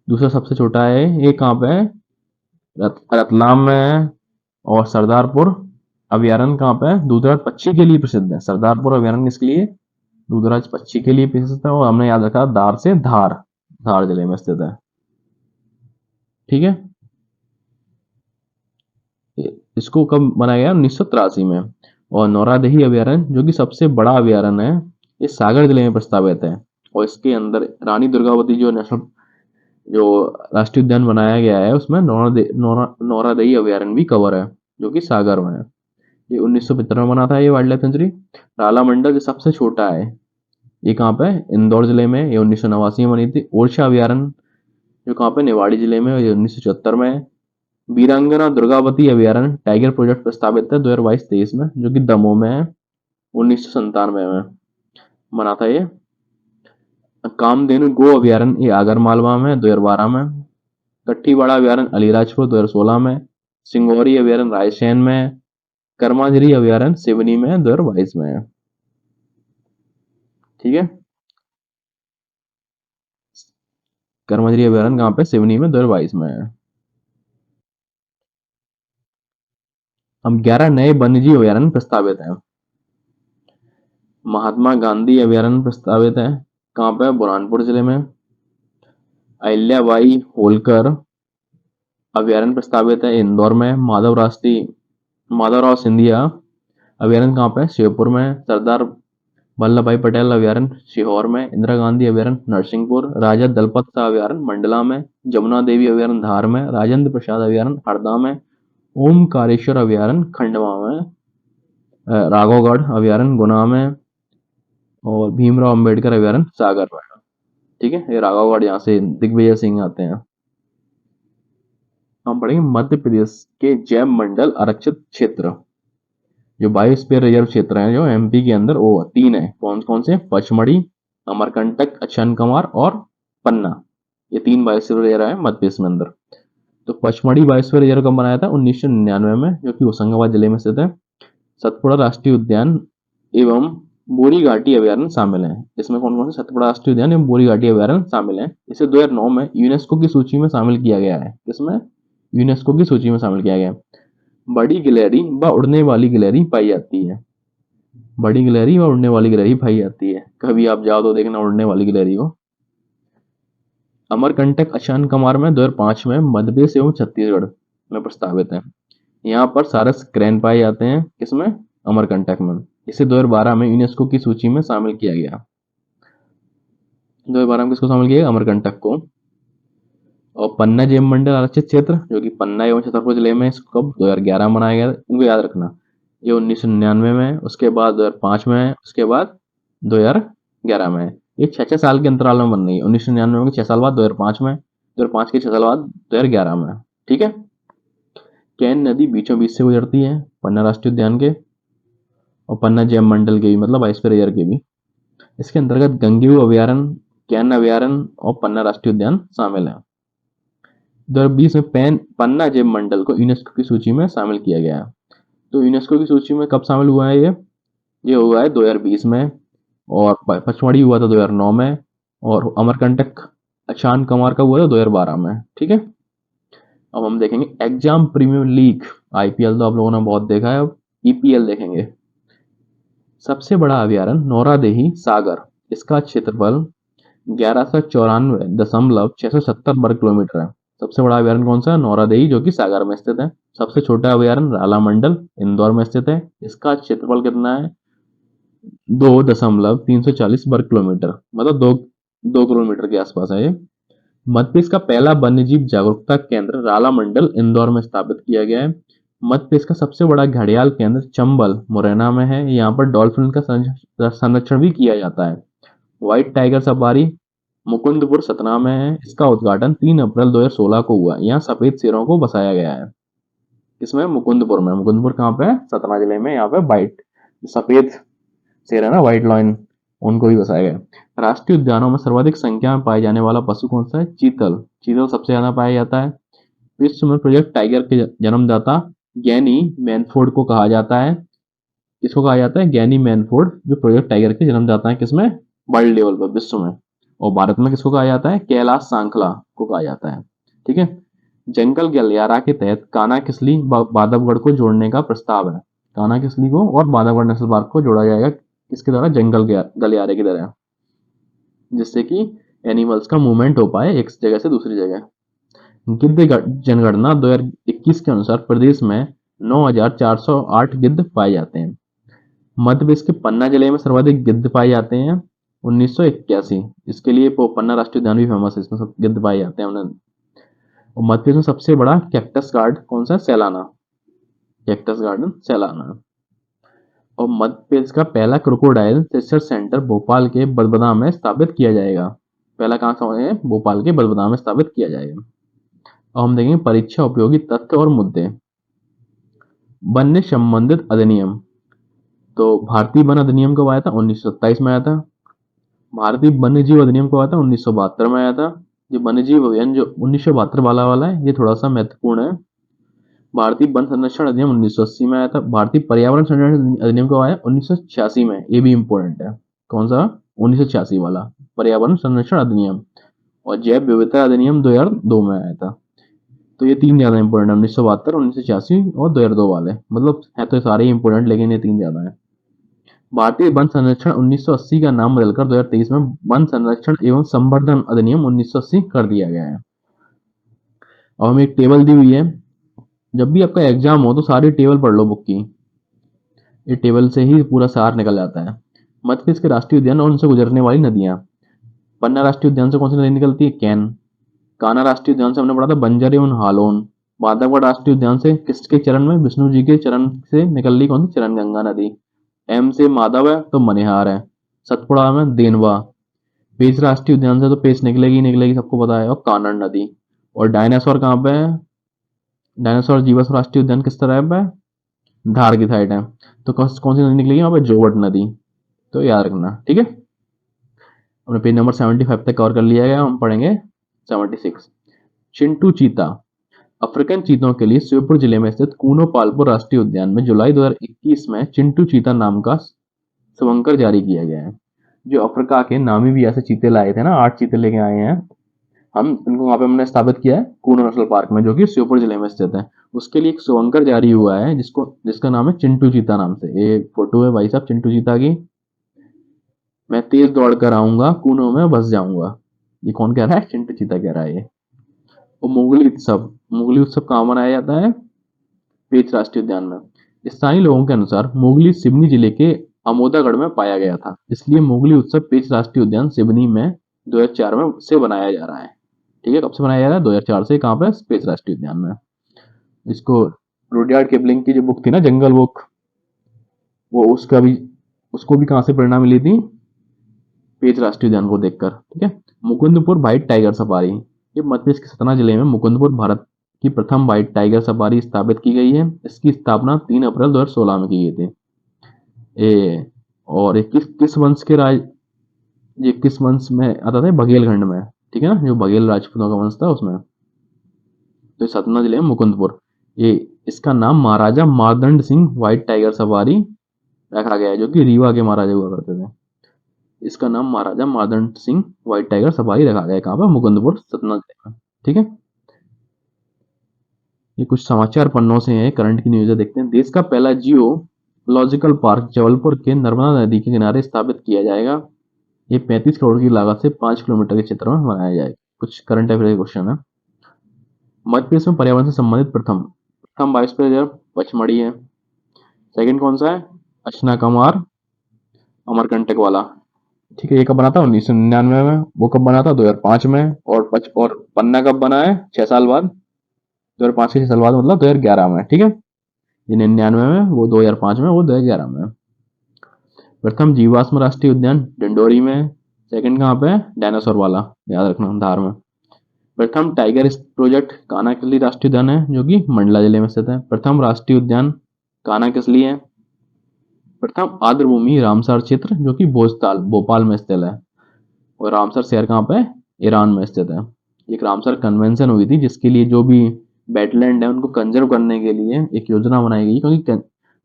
दूसरा सबसे छोटा है, ये कहाँ पे है, रतलाम में है। और सरदारपुर अभयारण्य कहाँ पे है, दूधराज पक्षी के लिए प्रसिद्ध है। सरदारपुर अभयारण्य किसके लिए, दूधराज पक्षी के लिए प्रसिद्ध है। और हमने याद रखा धार से धार, धार जिले में स्थित है, ठीक है। इसको कब बनाया गया, 1983 में। और नौरादेही अभयारण्य, जो कि सबसे बड़ा अभयारण्य है, ये सागर जिले में प्रस्तावित है। और इसके अंदर रानी दुर्गावती जो नेशनल, जो राष्ट्रीय उद्यान बनाया गया है, उसमें नौरादेही अभयारण्य भी कवर है, जो कि सागर में है। ये 1975 में बना था ये वाइल्ड लाइफ सेंचुरी। राला मंडल जो सबसे छोटा है, ये कहाँ पे है, इंदौर जिले में, ये 1989 में बनी थी। ओरछा अभयारण्य, जो कहाँ पे, निवाड़ी जिले में, ये 1974 में है। वीरांगना दुर्गावती अभयारण्य टाइगर प्रोजेक्ट प्रस्तावित है 2022-23 में, जो कि दमोह में है, 1997 में बना था ये। कामधेनु गो अभयारण्य, ये आगर मालवा में, 2012 में। कट्ठीवाड़ा अभयारण्य अलीराजपुर, 2016 में। सिंगोरी अभयारण्य रायसेन में। कर्माझरी अभयारण्य सिवनी में, 2022 में है, ठीक है। कर्मजरी अभयारण्य कहाँ पे, सिवनी में, 2022 में है। अब 11 नए वन्यजीव अभयारण्य प्रस्तावित हैं। महात्मा गांधी अभयारण्य प्रस्तावित है, कहाँ पे, बुरहानपुर जिले में। अहिल्याबाई होलकर अभयारण्य प्रस्तावित है, इंदौर में। माधवराव सिंधिया अभयारण्य कहाँ पे, शिवपुर में। सरदार वल्लभ भाई पटेल अभयारण्य सीहोर में। इंदिरा गांधी अभयारण्य नरसिंहपुर। राजा दलपत शाह अभयारण्य मंडला में। जमुना देवी अभयारण्य धार में। राजेंद्र प्रसाद अभयारण्य हरदा में। ओमकारेश्वर अभयारण्य खंडवा में। राघवगढ़ अभयारण्य गुना में। और भीमराव अंबेडकर अभयारण्य सागर में, ठीक है। ये राघवगढ़, यहाँ से दिग्विजय सिंह आते हैं। हम पढ़ेंगे मध्य प्रदेश के जैव मंडल आरक्षित क्षेत्र, जो बायोस्फीयर रिजर्व क्षेत्र है, जो एमपी के अंदर, वो 3 है। कौन कौन से, पचमढ़ी, अमरकंटक अक्षांकमार और पन्ना। ये 3 बायोस्फीयर रिजर्व है मध्य प्रदेश में अंदर। तो पचमढ़ी बायोस्फीयर रिजर्व कब बनाया था, 1999 में, जो कि होशंगाबाद जिले में स्थित है। सतपुड़ा राष्ट्रीय उद्यान एवं बोरी घाटी अभयारण्य शामिल हैं। इसमें कौन कौन से सतपुड़ा राष्ट्रीय उद्यान एवं बोरी घाटी अभयारण्य शामिल हैं। इसे 2009 में यूनेस्को की सूची में शामिल किया गया है। इसमें यूनेस्को की सूची में शामिल किया गया है। बड़ी गिलहरी व उड़ने वाली गिलहरी पाई जाती है। बड़ी गिलहरी व उड़ने वाली गिलहरी पाई जाती है, कभी आप जाओ तो देखना उड़ने वाली गिलहरी को। अमरकंटक अशांकमार में 2005 में मध्य प्रदेश एवं छत्तीसगढ़ में प्रस्तावित है। यहाँ पर सारस क्रैन पाए जाते हैं, किसमें, अमरकंटक में। इसे 2012 में यूनेस्को की सूची में शामिल किया गया। 2012 में किसको शामिल किया गया, अमरकंटक को। और पन्ना जैव मंडल आरक्षित क्षेत्र, जो कि पन्ना एवं छतरपुर जिले में, इसको कब 2011 बनाया गया, इनको याद रखना। ये 1999 में, उसके बाद 2005 में, उसके बाद 2011 में। ये 6-6 साल के अंतराल में बन रही है। 1999 में 6 साल बाद 2005 में, 2005 के 6 साल बाद 2011 में। ठीक है, कैन नदी बीचों बीच से गुजरती है पन्ना राष्ट्रीय उद्यान के और पन्ना जैव मंडल के भी, मतलब बायोस्फीयर रिजर्व के भी। इसके अंतर्गत गंगेय अभयारण्य, कैन अभयारण्य और पन्ना राष्ट्रीय उद्यान शामिल है। 2020 में पन्ना जैव मंडल को यूनेस्को की सूची में शामिल किया गया है। तो यूनेस्को की सूची में कब शामिल हुआ है ये हुआ है 2020 में, और पचमढ़ी हुआ था 2009 में, और अमरकंटक शान कमार का हुआ था 2012 में। ठीक है, अब हम देखेंगे एग्जाम प्रीमियर लीग। आईपीएल तो आप लोगों ने बहुत देखा है, अब ईपीएल देखेंगे। सबसे बड़ा अभयारण्य नौरादेही सागर, इसका क्षेत्रफल 1194.670 वर्ग किलोमीटर है। सबसे बड़ा अभयारण्य कौन सा है? नौरादेही, जो कि सागर में स्थित है। सबसे छोटा अभयारण्य राला मंडल इंदौर में स्थित है। इसका क्षेत्रफल कितना है? 2.340 वर्ग किलोमीटर, मतलब 2 किलोमीटर के आसपास है ये। मध्य प्रदेश का पहला वन्यजीव जागरूकता केंद्र राला मंडल इंदौर में स्थापित किया गया है। मध्य प्रदेश का सबसे बड़ा घड़ियाल केंद्र चंबल मुरैना में है। यहाँ पर डॉल्फिन का संरक्षण भी किया जाता है। White tiger safari Mukundpur Satna में है। इसका उद्घाटन 3 अप्रैल 2016 को हुआ। यहाँ सफेद शेरों को बसाया गया है। इसमें मुकुंदपुर में, मुकुंदपुर कहाँ पे है? सतना जिले में। यहाँ पे व्हाइट सफेद शेर है ना, व्हाइट लॉयन, उनको भी बसाया गया। राष्ट्रीय उद्यानों में सर्वाधिक संख्या में पाए जाने वाला पशु कौन सा है? चीतल। चीतल सबसे ज्यादा पाया जाता है। विश्व में प्रोजेक्ट टाइगर के जन्मदाता गैनी मैनफोर्ड को कहा जाता है। किसको कहा जाता है? गैनी मैनफोर्ड, जो प्रोजेक्ट टाइगर के जन्मदाता है। किसमें? वर्ल्ड लेवल पर, विश्व में। और भारत में किसको कहा जाता है? कैलाश सांखला को कहा जाता है। ठीक है, जंगल गलियारा के तहत कान्हा किसली बांधवगढ़ को जोड़ने का प्रस्ताव है। कान्हा किसली को और बांधवगढ़ नेशनल पार्क को जोड़ा जाएगा किसके द्वारा? जंगल गलियारे की तरह, जिससे कि एनिमल्स का मूवमेंट हो पाए एक जगह से दूसरी जगह। गिद्ध जनगणना 2021 के अनुसार प्रदेश में 9,408 गिद्ध पाए जाते हैं। मध्य प्रदेश के पन्ना जिले में सर्वाधिक गिद्ध पाए जाते हैं 1981। इसके लिए पन्ना राष्ट्रीय उद्यान भी फेमस है, इसमें सब गिद्ध पाए जाते हैं। और मध्य प्रदेश में सबसे बड़ा कैक्टस गार्ड कौन सा है? Sailana, cactus garden Sailana. और मध्य प्रदेश का पहला क्रोकोडाइल रिसर्च सेंटर भोपाल के बड़बदा में स्थापित किया जाएगा। पहला कहाँ से? भोपाल के बड़बदा में स्थापित किया जाएगा। अब हम देखेंगे परीक्षा उपयोगी तथ्य और मुद्दे। वन्य संबंधित अधिनियम। तो भारतीय वन अधिनियम कब आया था? 1927 में आया था। भारतीय वन्य जीव अधिनियम कब आया था? 1972 में आया था। ये वन्य जीव अभियान जो 1972 वाला है, ये थोड़ा सा महत्वपूर्ण है। भारतीय वन संरक्षण अधिनियम 1980 में आया था। भारतीय पर्यावरण संरक्षण अधिनियम कब आया? 1986 में। ये भी इंपॉर्टेंट है। कौन सा? 1986 वाला पर्यावरण संरक्षण अधिनियम। और जैव विविधता अधिनियम 2002 में आया था। तो ये 3 ज्यादा इंपॉर्टेंट है, 1972, 1986 और 2002 वाले। मतलब है तो सारे इंपॉर्टेंट, लेकिन ये 3 ज्यादा है। भारतीय वन संरक्षण 1980 का नाम बदलकर 2023 में वन संरक्षण एवं संवर्धन अधिनियम 1980 कर दिया गया है। और हमें एक टेबल दी हुई है। जब भी आपका एग्जाम हो तो सारी टेबल पढ़ लो बुक की। ये टेबल से ही पूरा सार निकल जाता है। मध्य प्रदेश के राष्ट्रीय उद्यान और उनसे गुजरने वाली नदियां। पन्ना राष्ट्रीय उद्यान से कौन सी नदी निकलती है? कैन। कान्हा राष्ट्रीय उद्यान से हमने पढ़ा था बंजर एवं हालोन। बांधवगढ़ राष्ट्रीय उद्यान से किसके चरण में? विष्णु जी के चरण से निकल रही कौन सी? चरण गंगा नदी। एम से माधव है तो मनिहार है। सतपुड़ा में देनवा। पेंच राष्ट्रीय उद्यान से तो पेंच निकलेगी, सबको पता है। और कानड़ नदी। और डायनासोर कहाँ पे है? डायनासोर जीवस राष्ट्रीय उद्यान किस तरह पे? धार की साइड है। तो कौन सी नदी निकलेगी वहां पे? जोवट नदी। तो याद रखना। ठीक है, हमने पेज नंबर 75 तक कवर कर लिया है। हम पढ़ेंगे 76। चिंटू चीता। अफ्रीकन चीतों के लिए श्योपुर जिले में स्थित कूनो पालपुर राष्ट्रीय उद्यान में जुलाई 2021 में चिंटू चीता नाम का शुभंकर जारी किया गया है। जो अफ्रीका के नामी भी ऐसे चीते लाए थे ना, 8 चीते लेके आए हैं हम, इनको वहां पे हमने स्थापित किया है कूनो नेशनल पार्क में, जो कि श्योपुर जिले में स्थित है। उसके लिए एक शुभंकर जारी हुआ है जिसका नाम है चिंटू चीता नाम से। ये फोटो है भाई साहब चिंटू चीता की। मैं तेज दौड़ कर आऊंगा, कूनो में बस जाऊंगा। ये कौन कह रहा है? चिंटू चीता कह रहा है ये। और मुगली उत्सव कहाँ मनाया जाता है? पेंच राष्ट्रीय उद्यान में। स्थानीय लोगों के अनुसार मुगली सिवनी जिले के अमोदागढ़ में पाया गया था, इसलिए मुगली उत्सव पेंच राष्ट्रीय उद्यान सिवनी में 2004 में से बनाया जा रहा है। ठीक है, कब से बनाया जा रहा है? 2004 से। कहाँ पे? पेंच राष्ट्रीय उद्यान में। इसको रुडयार्ड किपलिंग की जो बुक थी ना, जंगल बुक, वो उसको भी कहाँ से प्रेरणा मिली थी? पेंच राष्ट्रीय उद्यान को देखकर। ठीक है, मुकुंदपुर व्हाइट टाइगर सफारी। ये मध्य प्रदेश के सतना जिले में मुकुंदपुर भारत की प्रथम व्हाइट टाइगर सफारी स्थापित की गई है। इसकी स्थापना 3 अप्रैल 2016 में की गई थी। ए और ये किस वंश के राज ये किस वंश में आता था? बघेलखंड में, ठीक है ना, जो बघेल राजपूतों का वंश था उसमें। तो ये सतना जिले में मुकुंदपुर, ये इसका नाम Maharaja Martand Singh white tiger safari रखा गया है, जो कि रीवा के महाराजा हुआ करते थे। इसका नाम Maharaja Martand Singh white tiger safari रखा गया है। कहाँ पर? मुकुंदपुर, सतना जिले में, ठीक है। ये कुछ समाचार पन्नों से है, करंट की न्यूज़ देखते हैं। देश का पहला जियोलॉजिकल पार्क जबलपुर के नर्मदा नदी के किनारे स्थापित किया जाएगा। ये 35 करोड़ की लागत से 5 किलोमीटर के क्षेत्र में बनाया जाएगा। कुछ करंट अफेयर क्वेश्चन है। मध्य प्रदेश में पर्यावरण से संबंधित प्रथम प्रथम बायोस्फीयर पचमढ़ी है। सेकंड कौन सा है? अशनाकमार अमरकंटक वाला, ठीक है। ये कब बना था? 1999 में। वो कब बना था? 2005 में। और पन्ना कब बना है? 6 साल बाद। 2005 के 6 साल बाद मतलब 2011 में, ठीक है। ये 99 में, वो 2005 में, वो 2011 में। प्रथम जीवाश्म राष्ट्रीय उद्यान डिंडोरी में। सेकंड कहाँ पे? डायनासोर वाला, याद रखना, धार में। प्रथम टाइगर प्रोजेक्ट कान्हा-किसली राष्ट्रीय उद्यान है, जो कि मंडला जिले में स्थित है। प्रथम राष्ट्रीय उद्यान कान्हा-किसली है। प्रथम आर्द्रभूमि रामसर क्षेत्र, जो कि भोजताल भोपाल में स्थित है। और रामसर शहर कहाँ पे? ईरान में स्थित है। एक रामसर कन्वेंशन हुई थी, जिसके लिए जो भी वेटलैंड है उनको कंजर्व करने के लिए एक योजना बनाई गई, क्योंकि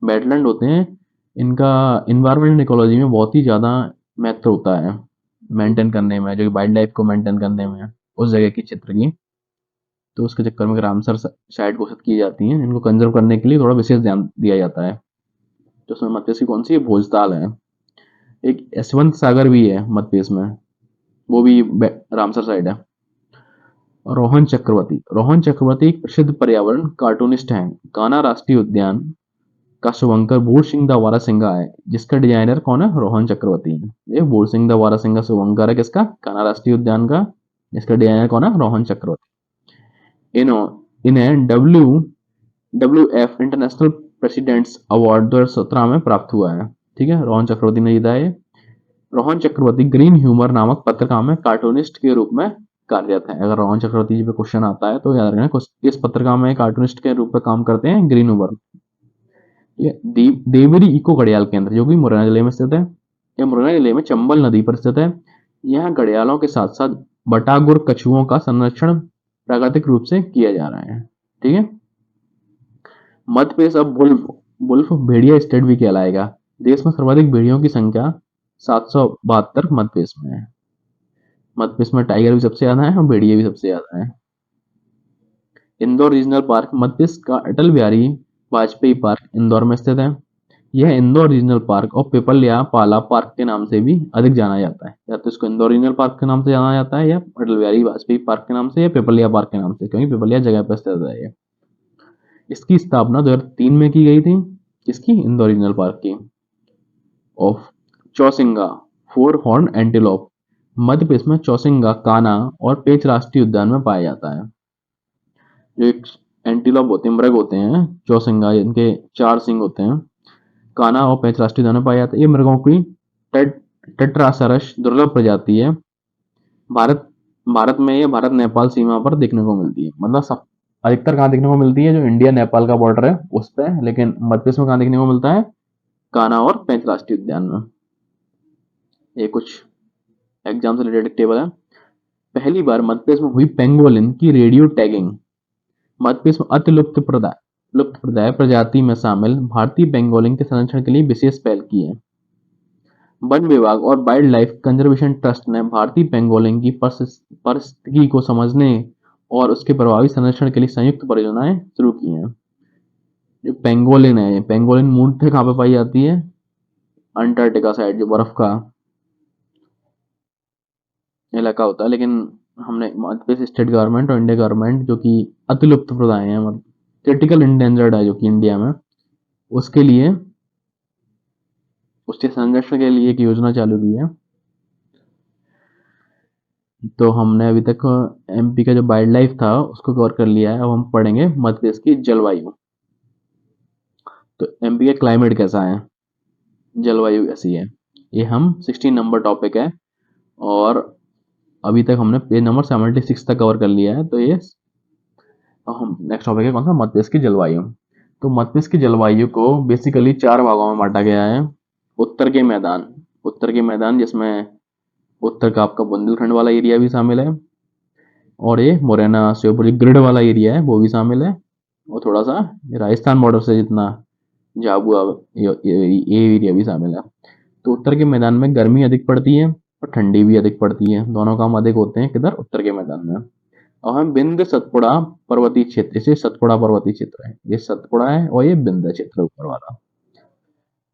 वेटलैंड होते हैं, इनका इन्वायरमेंट इकोलॉजी में बहुत ही ज़्यादा महत्व होता है मेंटेन करने में, जो कि वाइल्ड लाइफ को मेंटेन करने में उस जगह की क्षेत्र की। तो उसके चक्कर में रामसर साइट घोषित की जाती हैं। इनको कंजर्व करने के लिए थोड़ा विशेष ध्यान दिया जाता है। तो उसमें मध्य प्रदेश की कौन सी है? भोजताल है। एक यशवंत सागर भी है मध्य प्रदेश में, वो भी रामसर साइड है। रोहन चक्रवर्ती एक प्रसिद्ध पर्यावरण कार्टूनिस्ट हैं। कान्हा राष्ट्रीय उद्यान का शुभंकर बूढ़ सिंह द वारासिंगा है, जिसका डिजाइनर कौन है? रोहन चक्रवर्ती है। ये बूढ़ सिंह द वारासिंगा शुभंकर है किसका? कान्हा राष्ट्रीय उद्यान का। इसका डिजाइनर कौन है? रोहन चक्रवर्ती। इन्हें WWF इंटरनेशनल प्रेसिडेंट्स अवार्ड 2017 में प्राप्त हुआ है, ठीक है। रोहन चक्रवर्ती ने जीता है। रोहन चक्रवर्ती ग्रीन ह्यूमर नामक पत्रिका में कार्टूनिस्ट के रूप में कार्यरत है। अगर रोहन चक्रवर्ती जी पे क्वेश्चन आता है तो याद रखना, इस पत्रिका में कार्टूनिस्ट के रूप में काम करते हैं, ग्रीन ह्यूमर। ये देवरी इको घड़ियाल केंद्र, जो कि मुरैना जिले में स्थित है। यह मुरैना जिले में चंबल नदी पर स्थित है। यहाँ घड़ियालों के साथ साथ बटागुर कछुओं का संरक्षण प्राकृतिक रूप से किया जा रहा है, ठीक है। मध्य प्रदेश अब वुल्फ भेड़िया स्टेट भी कहलाएगा। देश में सर्वाधिक भेड़ियों की संख्या 772 मध्य प्रदेश में है। मध्य प्रदेश में टाइगर भी सबसे ज्यादा है और भेड़िए भी सबसे ज्यादा है। इंदौर रीजनल पार्क मध्य प्रदेश का अटल बिहारी वाजपेयी पार्क इंदौर में स्थित है। यह इंदौर रीजनल पार्क और पिपलिया पाला पार्क के नाम से भी अधिक जाना जाता है। या तो इसको इंदौर रीजनल पार्क के नाम से जाना जाता है, या अटल बिहारी वाजपेयी पार्क के नाम से, या पिपलिया पार्क के नाम से, क्योंकि पिपलिया जगह पर स्थित है ये। इसकी स्थापना 2003 में की गई थी। किसकी? इंदौर रीजनल पार्क की। Of चौसिंगा four horn antelope Madhya Pradesh में चौसिंगा, कान्हा और पेंच राष्ट्रीय उद्यान में पाया जाता है। जो एक एंटीलोप होते हैं, मृग होते हैं चौसिंगा, इनके 4 सिंग होते हैं। कान्हा और पेंच राष्ट्रीय उद्यान में पाया जाता है। ये मृगों की टेट्रासरस दुर्लभ प्रजाति है। भारत भारत में ये भारत नेपाल सीमा पर देखने को मिलती है। मतलब सब अधिकतर कहाँ देखने को मिलती है? जो इंडिया नेपाल का बॉर्डर है उस पर। लेकिन मध्य प्रदेश में कहाँ देखने को मिलता है? कान्हा और पेंच राष्ट्रीय उद्यान में। ये कुछ एग्जाम से रिलेटेड टेबल है। पहली बार मध्य प्रदेश में हुई पेंगोलिन की रेडियो टैगिंग। मध्य प्रदेश में अति लुप्तप्राय प्रजाति में शामिल भारतीय पेंगोलिन के संरक्षण के लिए विशेष पहल की है। वन विभाग और वाइल्ड लाइफ कंजर्वेशन ट्रस्ट ने भारतीय पेंगोलिन की पारिस्थितिकी को समझने और उसके प्रभावी संरक्षण के लिए संयुक्त परियोजनाएं शुरू की हैं। जो पेंगोलिन है, पेंगोलिन मूलतः कहाँ पे पाई जाती है? अंटार्कटिका साइड, जो बर्फ का इलाका होता है। लेकिन हमने मध्य प्रदेश स्टेट गवर्नमेंट और इंडिया गवर्नमेंट, जो कि अतिलुप्त प्रदाय है, मतलब क्रिटिकल इंडेंजर्ड है जो कि इंडिया में, उसके लिए उसके संरक्षण के लिए एक योजना चालू की है। तो हमने अभी तक एमपी का जो वाइल्ड लाइफ था उसको कवर कर लिया है। अब हम पढ़ेंगे मध्य प्रदेश की जलवायु। तो एमपी का क्लाइमेट कैसा है, जलवायु कैसी है, ये हम 16 नंबर टॉपिक है। और अभी तक हमने पेज नंबर 76 तक कवर कर लिया है। तो ये हम नेक्स्ट टॉपिक है कौन सा, मध्य देश की जलवायु। तो मध्य देश की जलवायु को बेसिकली 4 भागों में बांटा गया है। उत्तर के मैदान, उत्तर के मैदान जिसमें उत्तर का आपका बुंदेलखंड वाला एरिया भी शामिल है, और ये मुरैना शिवपुरी ग्रिड वाला एरिया है वो भी शामिल है, और थोड़ा सा राजस्थान बॉर्डर से जितना झाबुआ ये एरिया भी शामिल है। तो उत्तर के मैदान में गर्मी अधिक पड़ती है और ठंडी भी अधिक पड़ती है, दोनों काम अधिक होते हैं किधर, उत्तर के मैदान में। और हम बिंद सतपुड़ा पर्वतीय क्षेत्र से, सतपुड़ा पर्वतीय क्षेत्र है, ये सतपुड़ा है और ये बिंद क्षेत्र ऊपर वाला।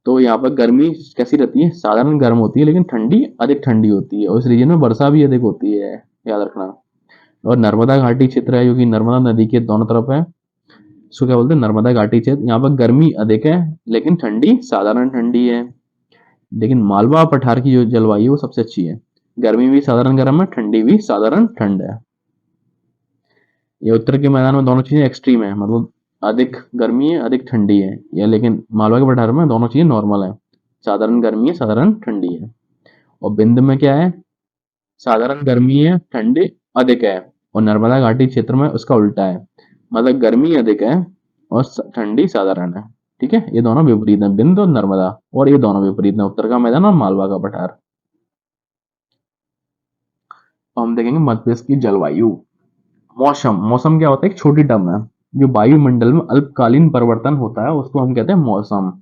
तो यहाँ पर गर्मी कैसी रहती है, साधारण गर्म होती है लेकिन ठंडी अधिक ठंडी होती है, और इस रीजन में वर्षा भी अधिक होती है, याद रखना। और नर्मदा घाटी क्षेत्र है जो कि नर्मदा नदी के दोनों तरफ है, इसको क्या बोलते हैं, नर्मदा घाटी क्षेत्र। यहाँ पर गर्मी अधिक है लेकिन ठंडी साधारण ठंडी है। लेकिन मालवा पठार की जो जलवायु वो सबसे अच्छी है, गर्मी भी साधारण गर्म है, ठंडी भी साधारण ठंड है। ये उत्तर के मैदान में दोनों चीजें एक्सट्रीम है, मतलब अधिक गर्मी है अधिक ठंडी है, या लेकिन मालवा के पठार में दोनों चीजें नॉर्मल है, साधारण गर्मी है साधारण ठंडी है। और बिंद में क्या है, साधारण गर्मी है ठंडी अधिक है, और नर्मदा घाटी क्षेत्र में उसका उल्टा है, मतलब गर्मी अधिक है और ठंडी साधारण है। ठीक है, ये दोनों विपरीत है, बिंद और नर्मदा, और ये दोनों विपरीत है, उत्तर का मैदान और मालवा का पठार। तो हम देखेंगे मध्य प्रदेश की जलवायु। मौसम, मौसम क्या होता है, एक छोटी टर्म है, जो वायुमंडल में अल्पकालीन परिवर्तन होता है उसको हम कहते हैं मौसम।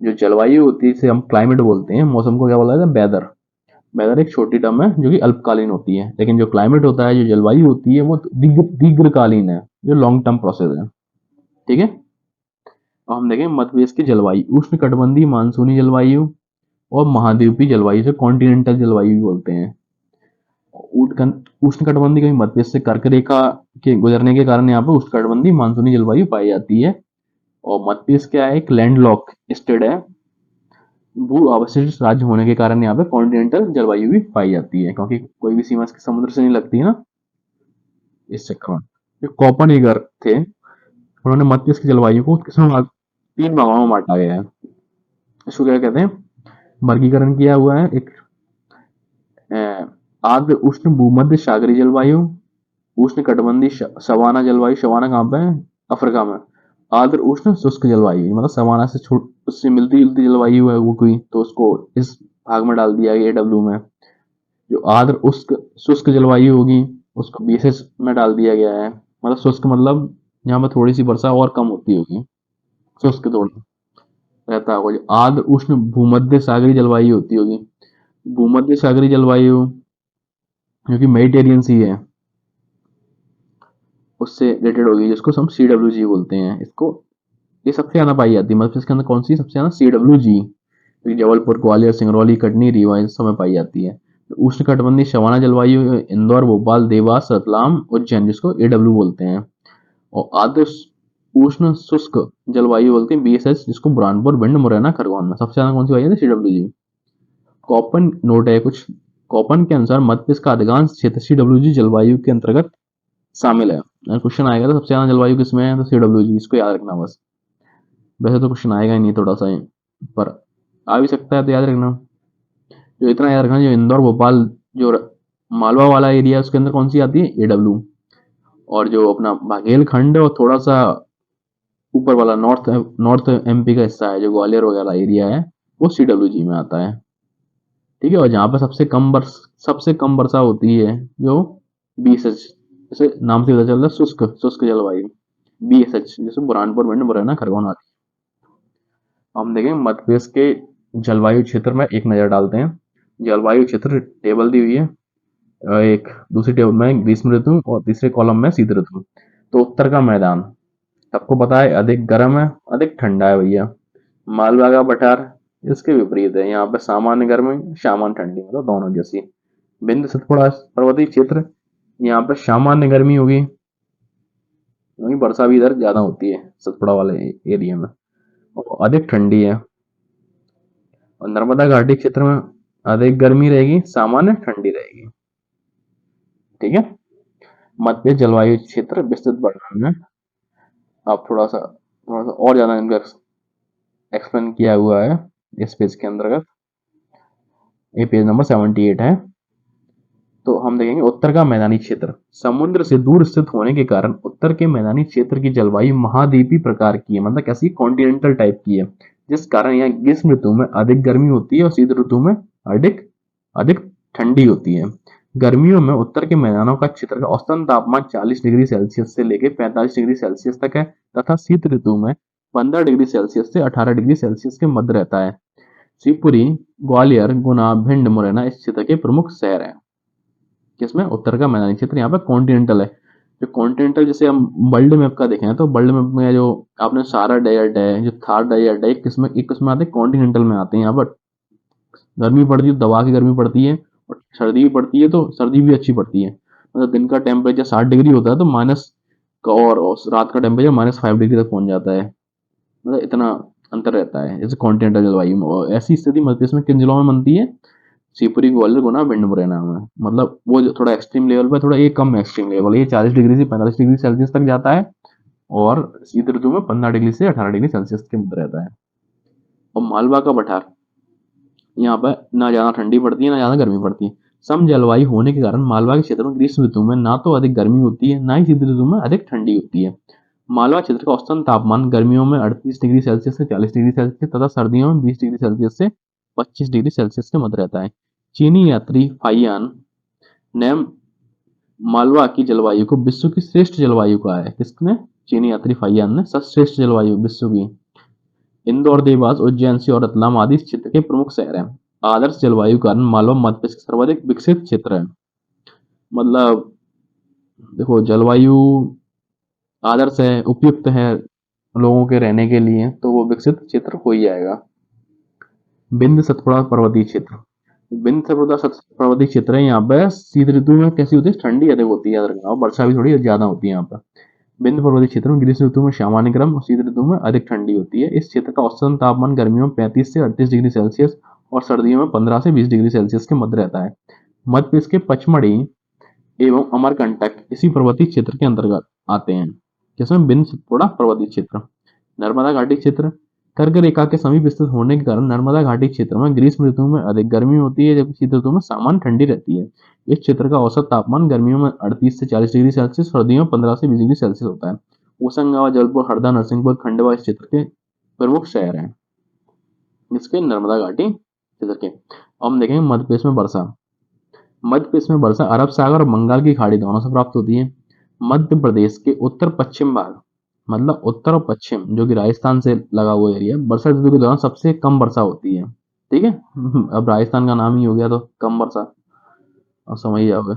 जो जलवायु होती है इसे हम क्लाइमेट बोलते हैं, मौसम को क्या बोला जाता है, वेदर। वेदर एक छोटी टर्म है जो कि अल्पकालीन होती है, लेकिन जो क्लाइमेट होता है, जो जलवायु होती है, वो दीर्घकालीन है, जो लॉन्ग टर्म प्रोसेस है। ठीक है। अब हम देखें मध्य प्रदेश की जलवायु, उष्ण कटिबंधीय मानसूनी जलवायु और महाद्वीपीय जलवायु से कॉन्टिनेंटल जलवायु भी बोलते हैं। उष्ण कटिबंधीय कहीं मध्य से कर्क रेखा के गुजरने के कारण यहाँ पर उष्ण कटिबंधीय मानसूनी जलवायु पाई जाती है। और मध्य प्रदेश क्या है, एक लैंडलॉक स्टेट है, भू अवशिष्ट राज्य होने के कारण यहाँ पे कॉन्टिनेंटल जलवायु भी पाई जाती है, क्योंकि कोई भी सीमा समुद्र से नहीं लगती है ना, इस चक्कर में। जो कोपनहेगर थे उन्होंने मध्य प्रदेश की जलवायु को किस्मों 3 भागों में बांटा गया है। इसको क्या कहते हैं, वर्गीकरण किया हुआ है। एक आर्द्र उष्ण भूमध्य सागरीय जलवायु, उष्ण कटिबंधीय सवाना जलवायु, सवाना कहाँ पे है, अफ्रीका में। आर्द्र उष्ण शुष्क जलवायु, मतलब सवाना से उससे मिलती जुलती जलवायु है वो कोई, तो उसको इस भाग में डाल दिया गया AW में। जो आर्द्र उष्ण शुष्क जलवायु होगी उसको BSS में डाल दिया गया है, मतलब शुष्क मतलब यहाँ पर थोड़ी सी वर्षा और कम होती होगी, शुष्क थोड़ा रहता होगा। जो आर्द्र उष्ण भूमध्य सागरीय जलवायु होती होगी, भूमध्य सागरीय जलवायु जो कि मेडिटेरियन सी है उससे रिलेटेड होगी, जिसको हम CWG बोलते हैं। इसको ये सबसे ज्यादा पाई जाती है मध्य प्रदेश के अंदर, कौन सी सबसे ज्यादा, CWG, जबलपुर ग्वालियर सिंगरौली कटनी रीवा इन सब में पाई जाती है। उष्ण कटिबंधीय सवाना जलवायु इंदौर भोपाल देवास रतलाम उज्जैन, जिसको AW बोलते हैं। और आर्द्र उष्ण शुष्क जलवायु बोलते हैं BSS, जिसको बुरहानपुर भिंड मुरैना खरगोन में। सबसे ज्यादा कौन सी पाई जाती है, CWG। कॉपन नोट है कुछ, कॉपन के अनुसार मध्य प्रदेश का अधिकांश क्षेत्र CWG जलवायु के अंतर्गत शामिल है। अगर क्वेश्चन आएगा तो सबसे ज्यादा जलवायु किसमें है, तो CWG, इसको याद रखना बस। वैसे तो क्वेश्चन आएगा ही नहीं, थोड़ा सा ही, पर आ भी सकता है, तो याद रखना। जो इतना याद रखना, जो इंदौर भोपाल जो मालवा वाला एरिया है उसके अंदर कौन सी आती है, AW। और जो अपना बाघेलखंड और थोड़ा सा ऊपर वाला नॉर्थ नॉर्थ MP का हिस्सा है, जो ग्वालियर वगैरह एरिया है, वो CWG में आता है। ठीक है। और जहाँ पर सबसे कम वर्षा होती है, जो BSH, जैसे नाम से पता चल रहा है, शुष्क शुष्क जलवायु, BSH, जैसे बुरहानपुर भिंड मुरैना खरगोन आदि। हम देखें मध्य प्रदेश के जलवायु क्षेत्र में एक नजर डालते हैं। जलवायु क्षेत्र टेबल दी हुई है, एक दूसरी टेबल में ग्रीष्म ऋतु और तीसरे कॉलम में शीत ऋतु। तो उत्तर का मैदान सबको पता है अधिक गर्म है अधिक ठंडा है भैया। मालवा का पठार इसके विपरीत है, यहाँ पे सामान्य गर्मी सामान्य ठंडी, मतलब दोनों जैसी। बिंद सतपुड़ा पर्वतीय क्षेत्र, यहाँ पे सामान्य गर्मी होगी, वहीं वर्षा भी इधर ज्यादा होती है सतपुड़ा वाले एरिया में, और अधिक ठंडी है। और नर्मदा घाटी क्षेत्र में अधिक गर्मी रहेगी सामान्य ठंडी रहेगी। ठीक है। मध्य प्रदेश जलवायु क्षेत्र विस्तृत वर्णन में आप थोड़ा सा और ज्यादा इनका एक्सप्लेन किया हुआ है इस पेज के अंतर्गत। ये पेज नंबर 78 है। तो हम देखेंगे उत्तर का मैदानी क्षेत्र। समुद्र से दूर स्थित होने के कारण उत्तर के मैदानी क्षेत्र की जलवायु महाद्वीपीय प्रकार की है, मतलब कैसी कॉन्टिनेंटल टाइप की है, जिस कारण यहाँ ग्रीष्म ऋतु में अधिक गर्मी होती है और शीत ऋतु में अधिक अधिक ठंडी होती है। गर्मियों में उत्तर के मैदानों का क्षेत्र का औसतन तापमान 40 डिग्री सेल्सियस से लेकर 45 डिग्री सेल्सियस तक है तथा शीत ऋतु में 15 डिग्री सेल्सियस से 18 डिग्री सेल्सियस के मध्य रहता है। शिवपुरी, ग्वालियर, गुना, भिंड, मुरैना इस क्षेत्र के प्रमुख शहर हैं। किसमें? उत्तर का मैदानी क्षेत्र यहाँ पे कॉन्टिनेंटल है। जो कॉन्टिनेंटल, जैसे हम वर्ल्ड मैप का देखें तो वर्ल्ड मैप में जो आपने सारा डेजर्ट है, जो थार डेजर्ट है, एक किस्म आते हैं कॉन्टिनेंटल में आते हैं। यहाँ पर गर्मी पड़ती है, दबा की गर्मी पड़ती है, और सर्दी भी पड़ती है तो सर्दी भी अच्छी पड़ती है। मतलब दिन का टेम्परेचर 60 डिग्री होता है तो माइनस का, और रात का टेम्परेचर -5 डिग्री तक पहुंच जाता है। मतलब इतना अंतर रहता है जैसे कॉन्टिनेंटल जलवायु में। और ऐसी स्थिति मध्य प्रदेश में किन जिलों में बनती है? शिवपुरी, ग्वालियर, गुना, भिंड, मुरैना में। मतलब वो जो थोड़ा एक्सट्रीम लेवल पे, थोड़ा ये कम एक्सट्रीम लेवल, ये 40 डिग्री से 45 डिग्री सेल्सियस तक जाता है और शीत ऋतु में 15 डिग्री से 18 डिग्री सेल्सियस के मध्य रहता है। और मालवा का पठार, यहाँ पर ना ज्यादा ठंडी पड़ती है ना ज्यादा गर्मी पड़ती है। सम जलवायु होने के कारण मालवा के क्षेत्र में ग्रीष्म ऋतु में ना तो अधिक गर्मी होती है ना ही शीत ऋतु में अधिक ठंडी होती है। मालवा क्षेत्र का औसतन तापमान गर्मियों में 38 डिग्री सेल्सियस से 40 डिग्री सेल्सियस तथा सर्दियों में 20 डिग्री सेल्सियस से 25 डिग्री सेल्सियस के मध्य रहता है। चीनी यात्री फाइयान ने मालवा की जलवायु को विश्व की श्रेष्ठ जलवायु कहा है। किसने? चीनी यात्री फाइयान ने श्रेष्ठ जलवायु विश्व की। इंदौर, देवास, उज्जैन और रतलाम आदि इस क्षेत्र के प्रमुख शहर हैं। आदर्श जलवायु के कारण मालवा मध्य प्रदेश का सर्वाधिक विकसित क्षेत्र है। मतलब देखो, जलवायु आदर्श है, उपयुक्त है लोगों के रहने के लिए, तो वो विकसित क्षेत्र हो ही जाएगा। बिंद सतपुड़ा पर्वतीय क्षेत्र, बिंद सतपुड़ा पर्वतीय क्षेत्र है। यहाँ पे शीत ऋतु में कैसी होती है? ठंडी अधिक होती है, याद रखना, और वर्षा भी थोड़ी ज्यादा होती है यहाँ पर। बिंद पर्वतीय क्षेत्र में ग्रीष्म ऋतु में सामान्य क्रम और शीत ऋतु में अधिक ठंडी होती है। इस क्षेत्र का औसतन तापमान गर्मियों में 35 से 38 डिग्री सेल्सियस और सर्दियों में 15 से 20 डिग्री सेल्सियस के मध्य रहता है। मध्य प्रदेश के पचमढ़ी एवं अमरकंटक इसी पर्वतीय क्षेत्र के अंतर्गत आते हैं। जिसमें बिंद सतपुड़ा पर्वतीय क्षेत्र। नर्मदा घाटी क्षेत्र, कर्क रेखा के समीप स्थित होने के कारण नर्मदा घाटी क्षेत्र में ग्रीष्म ऋतु में अधिक गर्मी होती है जबकि शीत ऋतु में सामान्य ठंडी रहती है। इस क्षेत्र का औसत तापमान गर्मियों में 38 से 40 डिग्री सेल्सियस, सर्दियों में 15 से 20 डिग्री सेल्सियस होता है। होशंगाबाद, जबलपुर, हरदा, नरसिंहपुर, खंडवा इस क्षेत्र के प्रमुख शहर हैं, जिसके नर्मदा घाटी क्षेत्र के। अब हम देखेंगे मध्य प्रदेश में वर्षा। मध्य प्रदेश में वर्षा अरब सागर और बंगाल की खाड़ी दोनों से प्राप्त होती है। मध्य प्रदेश के उत्तर पश्चिम भाग, मतलब उत्तर और पश्चिम, जो कि राजस्थान से लगा हुआ एरिया, वर्षा ऋतु के दौरान सबसे कम वर्षा होती है। ठीक है। अब राजस्थान का नाम ही हो गया तो कम वर्षा, अब समझ जाओगे।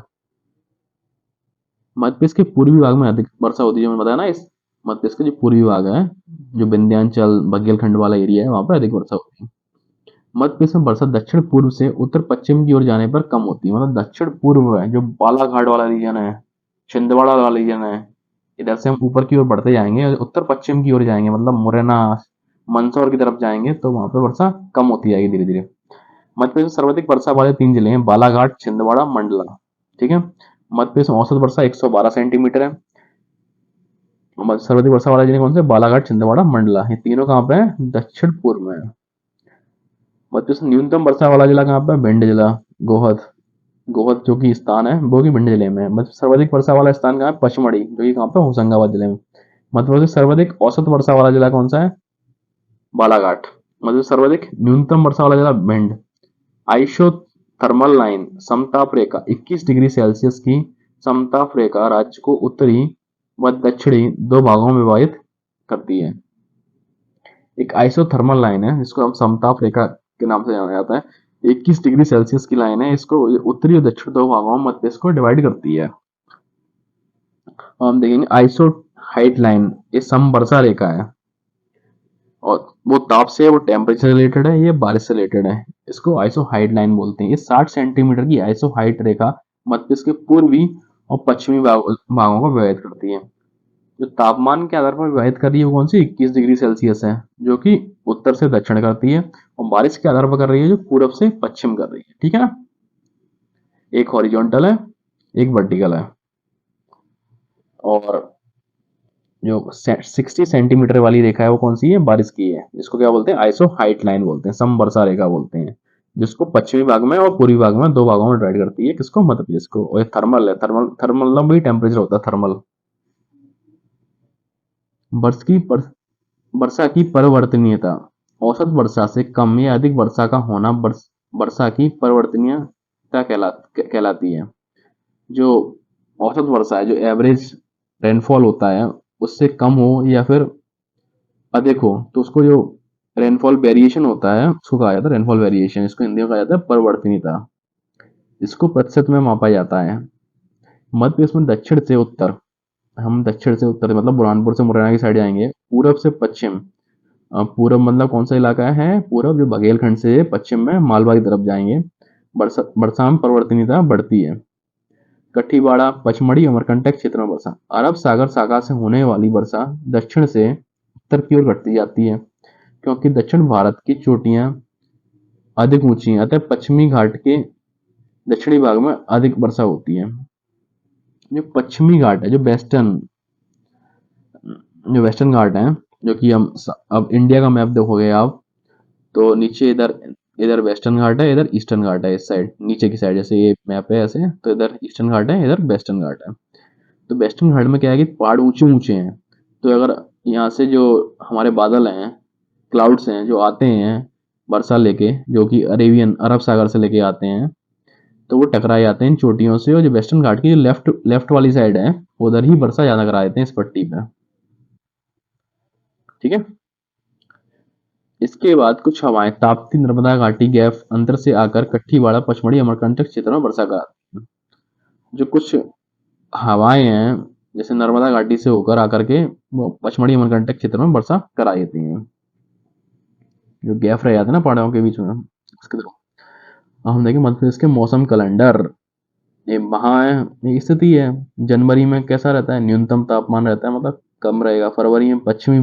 मध्य प्रदेश के पूर्वी भाग में अधिक वर्षा होती है, जो मैंने बताया ना। इस मध्य प्रदेश का जो पूर्वी भाग है, जो विंध्याचल बघेलखंड वाला एरिया है, वहां पर अधिक वर्षा होती है। मध्य प्रदेश में वर्षा दक्षिण पूर्व से उत्तर पश्चिम की ओर जाने पर कम होती है। मतलब दक्षिण पूर्व है, जो बालाघाट वाला रीजन है, छिंदवाड़ा वाला रीजन है, इधर से हम ऊपर की ओर बढ़ते जाएंगे और उत्तर पश्चिम की ओर जाएंगे, मतलब मुरैना, मंदसौर की तरफ जाएंगे तो वहां पर वर्षा कम होती जाएगी धीरे धीरे। मध्य प्रदेश में सर्वाधिक वर्षा वाले 3 जिले हैं, बालाघाट, छिंदवाड़ा, मंडला। ठीक है। मध्य प्रदेश में औसत वर्षा 112 सेंटीमीटर है। सर्वाधिक वर्षा वाला जिले कौन से? बालाघाट, छिंदवाड़ा, मंडला। ये तीनों कहाँ पे है? दक्षिण पूर्व में है। मध्य प्रदेश में न्यूनतम वर्षा वाला जिला कहाँ पे? भिंड जिला, गोहद। गोहद जो कि स्थान है वो भी भिंड जिले में है। मध्य सर्वाधिक वर्षा वाला स्थान कहाँ है? पचमढ़ी, जो कि कहाँ पे? होशंगाबाद जिले में। मध्य प्रदेश सर्वाधिक औसत वर्षा वाला जिला कौन सा है? बालाघाट। मध्य प्रदेश सर्वाधिक न्यूनतम वर्षा वाला जिला भिंड। आइसोथर्मल लाइन, समताप रेखा 21 डिग्री सेल्सियस की समताप रेखा राज्य को उत्तरी व दक्षिणी 2 भागों में विभाजित करती है। एक आइसोथर्मल लाइन है जिसको हम समताप रेखा के नाम से जाना जाता है। 21 डिग्री सेल्सियस की लाइन है, इसको उत्तरी और दक्षिण 2 भागों में मध्य प्रदेश को डिवाइड करती है। हम देखेंगे आइसो हाइट लाइन, ये समवर्षा रेखा है और वो ताप से, वो टेम्परेचर रिलेटेड है, ये बारिश से रिलेटेड है। इसको आइसो हाइट लाइन बोलते हैं। ये 60 सेंटीमीटर की आइसो हाइट रेखा मध्य प्रदेश के पूर्वी और पश्चिमी भागों को विभाजित करती है। जो तापमान के आधार पर विभाजित कर रही है वो कौन सी? 21 डिग्री सेल्सियस है, जो कि उत्तर से दक्षिण करती है, और बारिश के आधार पर कर रही है जो पूर्व से पश्चिम कर रही है। ठीक है ना। एक हॉरिजॉन्टल है, एक वर्टिकल है। और जो 60 सेंटीमीटर वाली रेखा है वो कौन सी है? बारिश की है, जिसको क्या बोलते हैं? आइसो हाइट लाइन बोलते हैं, समवर्षा रेखा बोलते हैं। जिसको पश्चिमी भाग में और पूर्वी भाग में दो भागों में डिवाइड करती है, किसको, मध्य प्रदेश को। और ये थर्मल है, थर्मल थर्मल मतलब भी टेम्परेचर होता है थर्मल। वर्ष की वर्षा की परिवर्तनीयता, औसत वर्षा से कम या अधिक वर्षा का होना वर्षा की परिवर्तनीयता कहलाती है। जो औसत वर्षा है, जो एवरेज रेनफॉल होता है, उससे कम हो या फिर अधिक हो तो उसको जो रेनफॉल वेरिएशन होता है उसको कहा जाता है रेनफॉल वेरिएशन। इसको हिंदी में कहा जाता है परिवर्तनीयता। इसको प्रतिशत में मापा जाता है। मध्य प्रदेश में दक्षिण से उत्तर, हम दक्षिण से उत्तर मतलब बुरहानपुर से मुरैना की साइड जाएंगे, पूरब से पश्चिम। पूरब मतलब कौन सा इलाका है, पूरब जो बघेलखंड से पश्चिम में मालवा की तरफ जाएंगे, वर्षा में परिवर्तनीयता बढ़ती है। कठीवाड़ा, पचमढ़ी, अमरकंटक क्षेत्र में वर्षा, अरब सागर शाखा से होने वाली वर्षा दक्षिण से उत्तर की ओर घटती जाती है, क्योंकि दक्षिण भारत की चोटियां अधिक ऊंची हैं, अतः पश्चिमी घाट के दक्षिणी भाग में अधिक वर्षा होती है। जो पश्चिमी घाट है, जो वेस्टर्न घाट है, जो कि अब इंडिया का मैप देखोगे आप, तो नीचे इधर इधर वेस्टर्न घाट है, इधर ईस्टर्न घाट है। इस साइड नीचे की साइड, जैसे ये मैप है ऐसे, तो इधर ईस्टर्न घाट है, इधर वेस्टर्न घाट है। तो वेस्टर्न घाट में क्या है कि पहाड़ ऊंचे ऊंचे हैं, तो अगर यहाँ से जो हमारे बादल हैं, क्लाउड्स हैं, जो आते हैं वर्षा लेके, जो कि अरब सागर से लेके आते हैं, तो वो टकरा जाते हैं इन चोटियों से, और जो वेस्टर्न घाट की जो लेफ्ट लेफ्ट वाली साइड है, उधर ही वर्षा ज्यादा करा देते हैं इस पट्टी पे। ठीक है। इसके बाद कुछ हवाएं ताप्ती नर्मदा घाटी गैप अंतर से आकर कठीवाड़ा, पचमढ़ी, अमरकंटक क्षेत्र में वर्षा कराती हैं। जो कुछ हवाएं हैं, जैसे नर्मदा घाटी से होकर आकर के वो पचमढ़ी, अमरकंटक क्षेत्र में वर्षा करा देती हैं, जो गैप रह जाते हैं ना पहाड़ों के बीच में, उसके थ्रू। अब हम देखें मध्य प्रदेश के मौसम कैलेंडर। ये वहाँ एक स्थिति है, जनवरी में कैसा रहता है, न्यूनतम तापमान रहता है मतलब कम रहेगा। फरवरी में पश्चिमी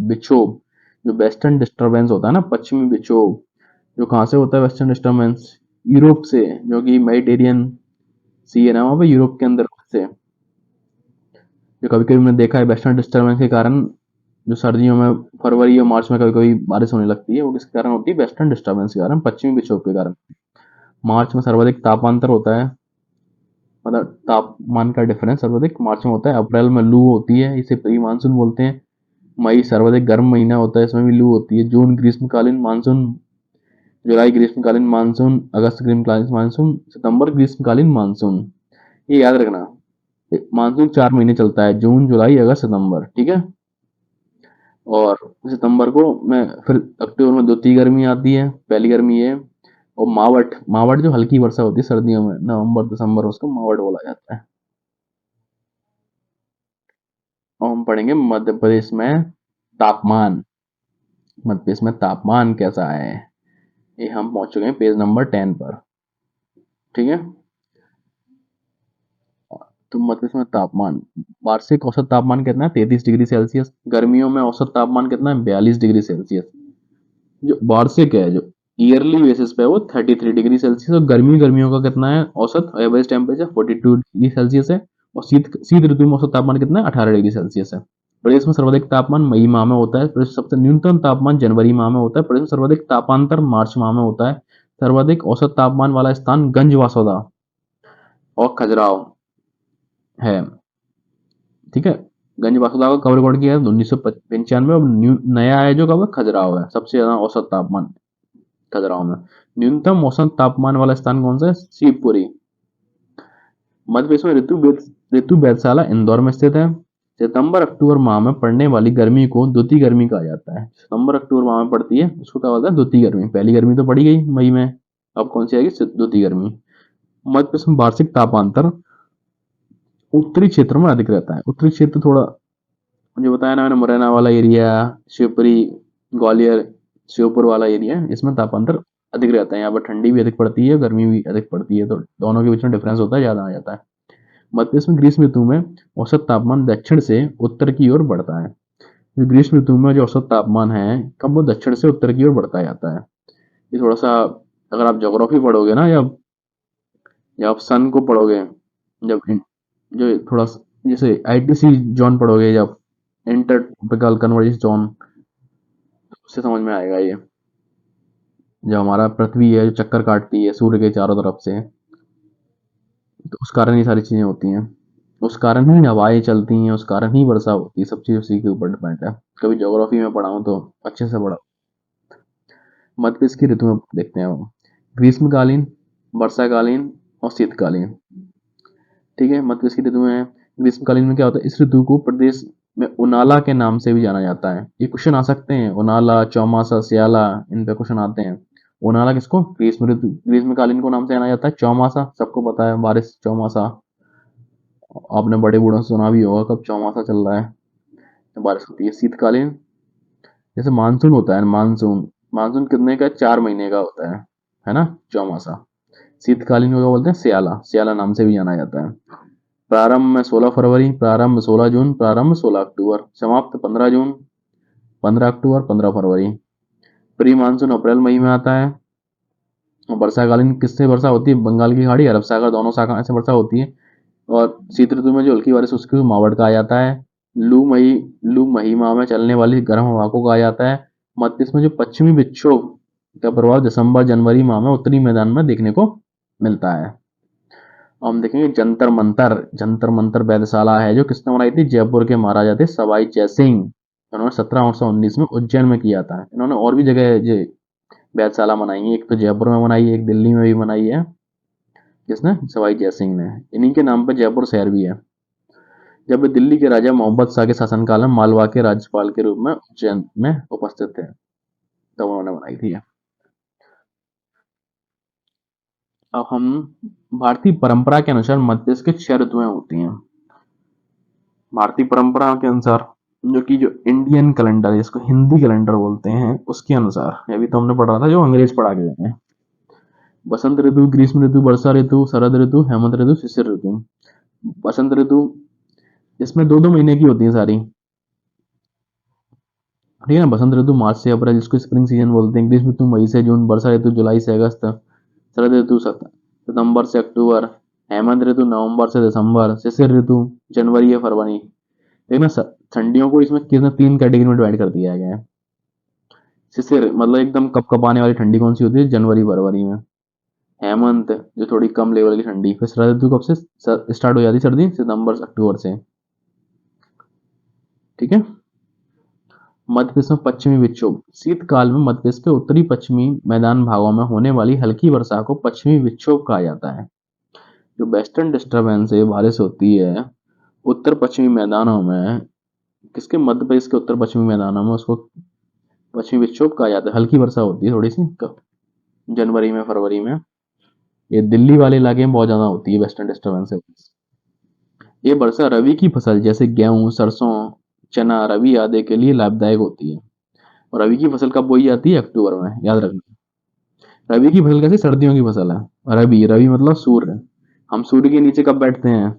विक्षोभ, जो वेस्टर्न डिस्टर्बेंस होता है ना, पश्चिमी विक्षोभ, जो कहाँ से होता है वेस्टर्न डिस्टर्बेंस, यूरोप से, जो कि मेडिटेरियन सी है ना वहाँ पे यूरोप के अंदर से। जो कभी कभी मैंने देखा है वेस्टर्न डिस्टर्बेंस के कारण जो सर्दियों में फरवरी और मार्च में कभी कभी बारिश होने लगती है, वो किसके कारण होती है, वेस्टर्न डिस्टर्बेंस के कारण, पश्चिमी विक्षोभ के कारण। मार्च में सर्वाधिक तापांतर होता है, मतलब तापमान का डिफरेंस सर्वाधिक मार्च में होता है। अप्रैल में लू होती है, इसे प्री मानसून बोलते हैं। मई सर्वाधिक गर्म महीना होता है, इसमें भी लू होती है। जून ग्रीष्मकालीन मानसून, जुलाई ग्रीष्मकालीन मानसून, अगस्त ग्रीष्मकालीन मानसून, सितंबर ग्रीष्मकालीन मानसून। ये याद रखना, मानसून 4 महीने चलता है, जून, जुलाई, अगस्त, सितंबर। ठीक है। और सितंबर को मैं फिर अक्टूबर में द्वितीय गर्मी आती है, पहली गर्मी ये। और मावट, मावट जो हल्की वर्षा होती है सर्दियों में, नवंबर दिसंबर, उसको मावट बोला जाता है। और हम पढ़ेंगे मध्य प्रदेश में तापमान। मध्य प्रदेश में तापमान कैसा है, ये हम पहुंच चुके हैं पेज नंबर 10 पर। ठीक है। तो मध्य प्रदेश में तापमान, वार्षिक औसत तापमान कितना है, 33 डिग्री सेल्सियस। गर्मियों में औसत तापमान कितना है, 42 डिग्री सेल्सियस। जो वार्षिक है, जो ईयरली बेसिस पे है, वो 33 डिग्री सेल्सियस। और गर्मियों का कितना है औसत एवरेज टेम्परेचर, 42 डिग्री सेल्सियस है। और शीत शीत ऋतु में औसत तापमान कितना है, 18 डिग्री सेल्सियस है। प्रदेश में सर्वाधिक तापमान मई माह में होता है, प्रदेश में सबसे न्यूनतम तापमान जनवरी माह में होता है, प्रदेश में सर्वाधिक तापांतर मार्च माह में होता है। सर्वाधिक औसत तापमान वाला स्थान गंजवासौदा और खजुराहो है। ठीक है। गंजवासौदा का कब रिकॉर्ड किया है, 1995। और नया है जो कब है, खजुराहो है। सबसे ज्यादा औसत तापमान खजुराहो में। न्यूनतम औसत तापमान वाला स्थान कौन सा है, शिवपुरी। मध्य प्रदेश में ऋतु वेधशाला इंदौर में स्थित है। सितंबर अक्टूबर माह में पड़ने वाली गर्मी को द्वितीय गर्मी कहा जाता है। सितंबर अक्टूबर माह में पड़ती है, उसको क्या बोलता है, द्वितीय गर्मी। पहली गर्मी तो पड़ी गई मई में, अब कौन सी आएगी, द्वितीय गर्मी। मध्य प्रदेश में वार्षिक तापांतर उत्तरी क्षेत्र में अधिक रहता है। उत्तरी क्षेत्र थोड़ा, मुझे बताया ना मैंने, मुरैना वाला एरिया, शिवपुरी, ग्वालियर, श्योपुर वाला एरिया, इसमें तापांतर अधिक रहता है। यहाँ पर ठंडी भी अधिक पड़ती है, गर्मी भी अधिक पड़ती है, तो दोनों के बीच में डिफरेंस होता है, ज्यादा आ जाता है। मध्य प्रदेश में ग्रीष्म ऋतु में औसत तापमान दक्षिण से उत्तर की ओर बढ़ता है। जो ग्रीष्म ऋतु में जो औसत तापमान है, कब वो दक्षिण से उत्तर की ओर बढ़ता जाता है। ये थोड़ा सा, अगर आप ज्योग्राफी पढ़ोगे ना, या आप सन को पढ़ोगे, जो थोड़ा जैसे आईटीसी जोन पढ़ोगे, जब इंटर ट्रॉपिकल कन्वर्जेंस जोन, उससे समझ में आएगा ये। जो हमारा पृथ्वी है जो चक्कर काटती है सूर्य के चारों तरफ से, तो उस कारण ये सारी चीजें होती हैं। उस कारण ही हवाएं चलती हैं, उस कारण ही वर्षा होती है, सब चीज उसी के ऊपर डिपेंड है। कभी ज्योग्राफी में पढ़ा हूँ तो अच्छे से पढ़ा। मध्य की ऋतु में देखते हैं हम, ग्रीष्मकालीन, वर्षाकालीन और शीतकालीन। ठीक है, मध्य की ऋतु में ग्रीष्मकालीन में क्या होता है, इस ऋतु को प्रदेश में उनाला के नाम से भी जाना जाता है। ये क्वेश्चन आ सकते हैं, उनाला, चौमासा, स्याला, इन पे क्वेश्चन आते हैं। उनाला किसको, ग्रीष्म ऋतु, ग्रीष्मकालीन को नाम से जाना जाता है। चौमासा सबको पता है, बारिश चौमासा, आपने बड़े बूढ़ों से सुना भी होगा कब चौमासा चल रहा है, तो बारिश होती है। शीतकालीन, जैसे मानसून होता है, मानसून मानसून कितने का, 4 महीने का होता है ना, चौमासा। शीतकालीन को क्या बोलते हैं, स्याला, स्याला नाम से भी जाना जाता है। प्रारंभ में 16 फरवरी, प्रारंभ 16 जून, प्रारंभ 16 अक्टूबर, समाप्त 15 जून, 15 अक्टूबर, 15 फरवरी। प्री मानसून अप्रैल मई में आता है। और वर्षाकालीन किससे वर्षा होती है, बंगाल की खाड़ी, अरब सागर, दोनों सागर से वर्षा होती है। और शीत ऋतु में जो हल्की बारिश उसको मावठ कहा जाता है। लू मई माह में चलने वाली गर्म हवा को कहा जाता है। मध्य में जो पश्चिमी विक्षोभ का प्रभाव दिसंबर जनवरी माह में उत्तरी मैदान में देखने को मिलता है। अब हम देखेंगे जंतर मंतर। जंतर मंतर वेधशाला है जो किसने बनाई थी, जयपुर के महाराजा थे सवाई जयसिंह। इन्होंने 1719 में उज्जैन में किया था। इन्होंने और भी जगह जो वेधशाला बनाई है, एक तो जयपुर में बनाई है, एक दिल्ली में भी बनाई है। किसने, सवाई जयसिंह ने। इन्हीं के नाम पर जयपुर शहर भी है। जब वे दिल्ली के राजा मोहम्मद शाह के शासनकाल में मालवा के राज्यपाल के रूप में उज्जैन में उपस्थित थे, तब उन्होंने बनाई थी। अब हम भारतीय परंपरा के अनुसार मध्य के 6 ऋतुएं होती हैं। भारतीय परंपरा के अनुसार, जो कि जो इंडियन कैलेंडर है, इसको हिंदी कैलेंडर बोलते हैं, उसके अनुसार अभी तो हमने पढ़ा था जो अंग्रेज पढ़ा के गए हैं। बसंत ऋतु, ग्रीष्म ऋतु, वर्षा ऋतु, शरद ऋतु, हेमंत ऋतु, शिशिर ऋतु। बसंत ऋतु, इसमें 2-2 महीने की होती है सारी। ठीक है ना, बसंत ऋतु मार्च से अप्रैल, जिसको स्प्रिंग सीजन बोलते हैं। ग्रीष्म ऋतु मई से जून, वर्षा ऋतु जुलाई से अगस्त, शरद ऋतु सितंबर से अक्टूबर, हेमंत ऋतु नवंबर से दिसंबर, शिशिर ऋतु जनवरी या फरवरी। देखना ठंडियों को इसमें कितने 3 कैटेगरी में डिवाइड कर दिया गया है। शिशिर मतलब एकदम कपकपाने वाली ठंडी कौन सी होती है, जनवरी फरवरी में। हेमंत जो थोड़ी कम लेवल की ठंडी। फिर शरद ऋतु कब से स्टार्ट हो जाती है, सर्दी सितंबर से अक्टूबर से। ठीक है। मध्य प्रदेश में पश्चिमी विक्षोभ, शीतकाल में मध्य प्रदेश के उत्तरी पश्चिमी मैदान भागों में होने वाली हल्की वर्षा को पश्चिमी विक्षोभ कहा जाता है। जो वेस्टर्न डिस्टर्बेंस से बारिश होती है उत्तर पश्चिमी मैदानों में, किसके, मध्य प्रदेश के उत्तर पश्चिमी मैदानों में, उसको पश्चिमी विक्षोभ कहा जाता है। हल्की वर्षा होती है थोड़ी सी जनवरी में, फरवरी में। ये दिल्ली वाले इलाके में बहुत ज्यादा होती है वेस्टर्न डिस्टर्बेंस से। ये वर्षा रबी की फसल जैसे गेहूं, सरसों, चना, रबी आदि के लिए लाभदायक होती है। और रबी की फसल कब बोई जाती है, अक्टूबर में, याद रखना। रबी की फसल कैसे, सर्दियों की फसल है। रबी, रबी मतलब सूर्य। हम सूर्य के नीचे कब बैठते हैं,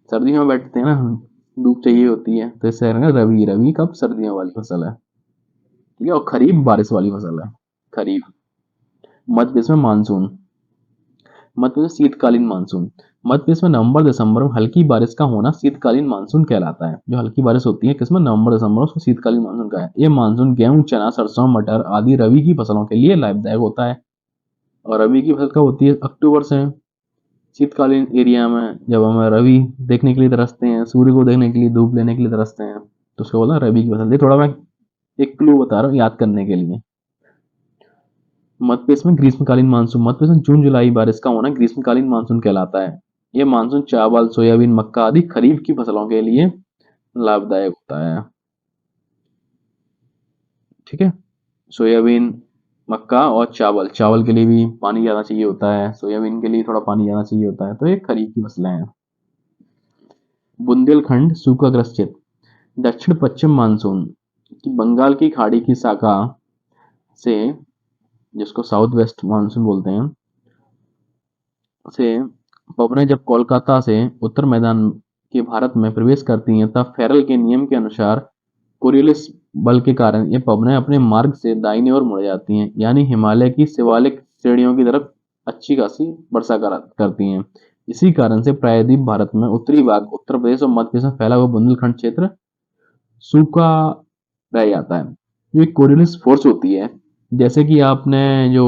सर्दियों में बैठते हैं ना, धूप चाहिए होती है, तो इससे रबी, रबी कब, सर्दियों वाली फसल है। ठीक है। और खरीफ बारिश वाली फसल है, खरीफ। मध्य प्रदेश में मानसून, मध्य प्रदेश शीतकालीन मानसून। मध्य प्रदेश में नवंबर दिसंबर में हल्की बारिश का होना शीतकालीन मानसून कहलाता है। जो हल्की बारिश होती है किसमें, नवंबर दिसंबर, उसको शीतकालीन मानसून कहा है। ये मानसून गेहूं, चना, सरसों, मटर आदि रबी की फसलों के लिए लाभदायक होता है। और रबी की फसल कब होती है, अक्टूबर से। शीतकालीन एरिया में जब हम रवि देखने के लिए तरसते हैं, सूर्य को देखने के लिए, धूप लेने के लिए तरसते हैं, तो उसको बोला रबी की फसल। ये थोड़ा मैं एक क्लू बता रहा हूँ याद करने के लिए। मध्य प्रदेश में ग्रीष्मकालीन मानसून, मध्य प्रदेश में जून जुलाई बारिश का होना ग्रीष्मकालीन मानसून कहलाता है। यह मानसून चावल, सोयाबीन, मक्का आदि खरीफ की फसलों के लिए लाभदायक होता है। ठीक है। सोयाबीन, मक्का और चावल, चावल के लिए भी पानी ज्यादा चाहिए होता है, सोयाबीन के लिए थोड़ा पानी ज्यादा चाहिए होता है, तो ये खरीफ की फसलें हैं। बुंदेलखंड सूखाग्रस्त क्षेत्र, दक्षिण पश्चिम मानसून की बंगाल की खाड़ी की शाखा से, जिसको साउथ वेस्ट मानसून बोलते हैं, से पवनें जब कोलकाता से उत्तर मैदान के भारत में प्रवेश करती हैं, तब फेरल के नियम के अनुसार कोरियोलिस बल के कारण ये पवनें अपने मार्ग से दाहिनी ओर मुड़ जाती हैं, यानी हिमालय की शिवालिक श्रेणियों की तरफ अच्छी खासी वर्षा करती हैं। इसी कारण से प्रायद्वीप भारत में उत्तरी भाग, उत्तर प्रदेश और मध्य प्रदेश में फैला हुआ बुंदेलखंड क्षेत्र सूखा रह जाता है। जो कोरियोलिस फोर्स होती है, जैसे कि आपने जो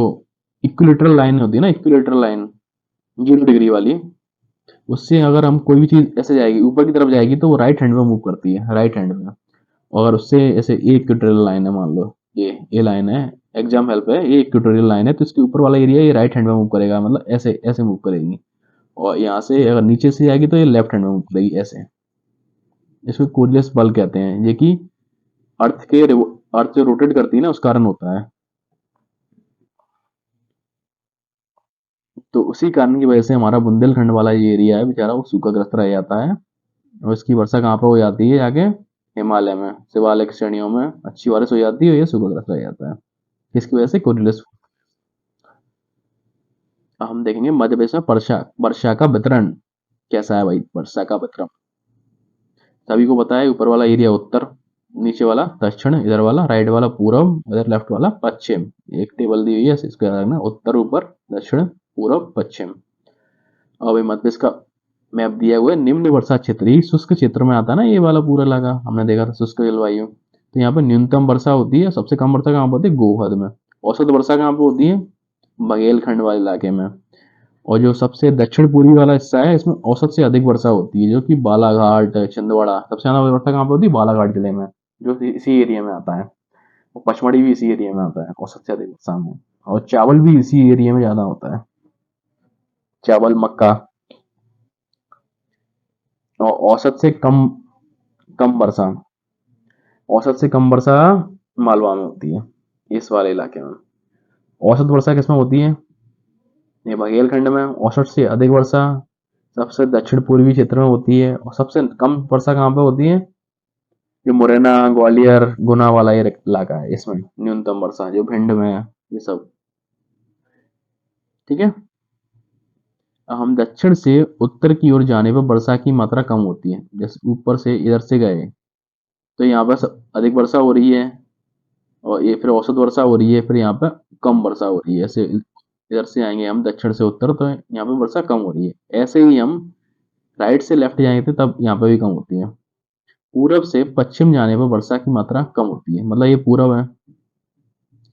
इक्विलेटरल लाइन होती है ना, इक्विलेटरल लाइन 0 डिग्री वाली, उससे अगर हम कोई भी चीज ऐसे जाएगी ऊपर की तरफ जाएगी तो वो राइट हैंड में मूव करती है, राइट हैंड में। और उससे ऐसे ए इक्वेटोरियल लाइन है, मान लो ये लाइन है, एग्जाम हेल्प है, ये इक्वेटोरियल लाइन है, तो इसके ऊपर वाला एरिया ये राइट हैंड में मूव करेगा, मतलब ऐसे ऐसे मूव करेगी। और यहाँ से अगर नीचे से आएगी तो ये लेफ्ट हैंड में मूव करेगी ऐसे। इसको कोरियस बल कहते हैं, ये कि अर्थ जो रोटेट करती है ना उस कारण होता है। तो उसी कारण की वजह से हमारा बुंदेलखंड वाला ये एरिया है बेचारा, वो सूखाग्रस्त रह जाता है। और इसकी वर्षा कहाँ पर हो जाती है, आगे हिमालय में, शिवालय की श्रेणियों में अच्छी बारिश हो जाती है, ये सूखाग्रस्त रह जाता है। किसकी वजह से, कोरियस। हम देखेंगे मध्य प्रदेश में वर्षा वर्षा का वितरण कैसा है भाई। वर्षा का वितरण सभी को पता है, ऊपर वाला एरिया उत्तर, नीचे वाला दक्षिण, इधर वाला राइट वाला पूर्व, इधर लेफ्ट वाला पश्चिम। एक टेबल दी हुई है, इसको याद रखना, उत्तर ऊपर दक्षिण पूर्व पश्चिम। और भाई मध्य प्रदेश का मैप दिया हुआ है, निम्न वर्षा क्षेत्र, ये शुष्क क्षेत्र में आता है ना, ये वाला पूरा इलाका हमने देखा था, शुष्क जलवायु। तो यहाँ पर न्यूनतम वर्षा होती है, सबसे कम वर्षा कहाँ पर होती है, गोहद में। औसत वर्षा कहाँ पर होती है, बघेलखंड वाले इलाके में। और जो सबसे दक्षिण पूर्वी वाला हिस्सा है, इसमें औसत से अधिक वर्षा होती है, जो कि बालाघाट, छिंदवाड़ा, सबसे ज्यादा वर्षा कहाँ पर होती है, बालाघाट जिले में, जो इसी एरिया में आता है। और पचमढ़ी भी इसी एरिया में आता है औसत से अधिक वर्षा में। और चावल भी इसी एरिया में ज्यादा होता है, चावल मक्का। और औसत से कम कम वर्षा, औसत से कम वर्षा मालवा में होती है, इस वाले इलाके में। औसत वर्षा किसमें होती है, ये बघेलखंड में। औसत से अधिक वर्षा सबसे दक्षिण पूर्वी क्षेत्र में होती है। और सबसे कम वर्षा कहाँ पे होती है, जो मुरैना, ग्वालियर, गुना वाला ये इलाका है, इसमें न्यूनतम वर्षा, जो भिंड में है, ये सब। ठीक है। हम दक्षिण से उत्तर की ओर जाने पर वर्षा की मात्रा कम होती है, जैसे ऊपर से इधर से गए तो यहाँ पर अधिक वर्षा हो रही है, और ये फिर औसत वर्षा हो रही है, फिर यहाँ पर कम वर्षा हो रही है। ऐसे इधर से आएंगे हम दक्षिण से उत्तर, तो यहाँ पे वर्षा कम हो रही है। ऐसे ही हम राइट से लेफ्ट जाएंगे थे तब यहाँ पे भी कम होती है। पूरब से पश्चिम जाने पर वर्षा की मात्रा कम होती है, मतलब ये पूरब है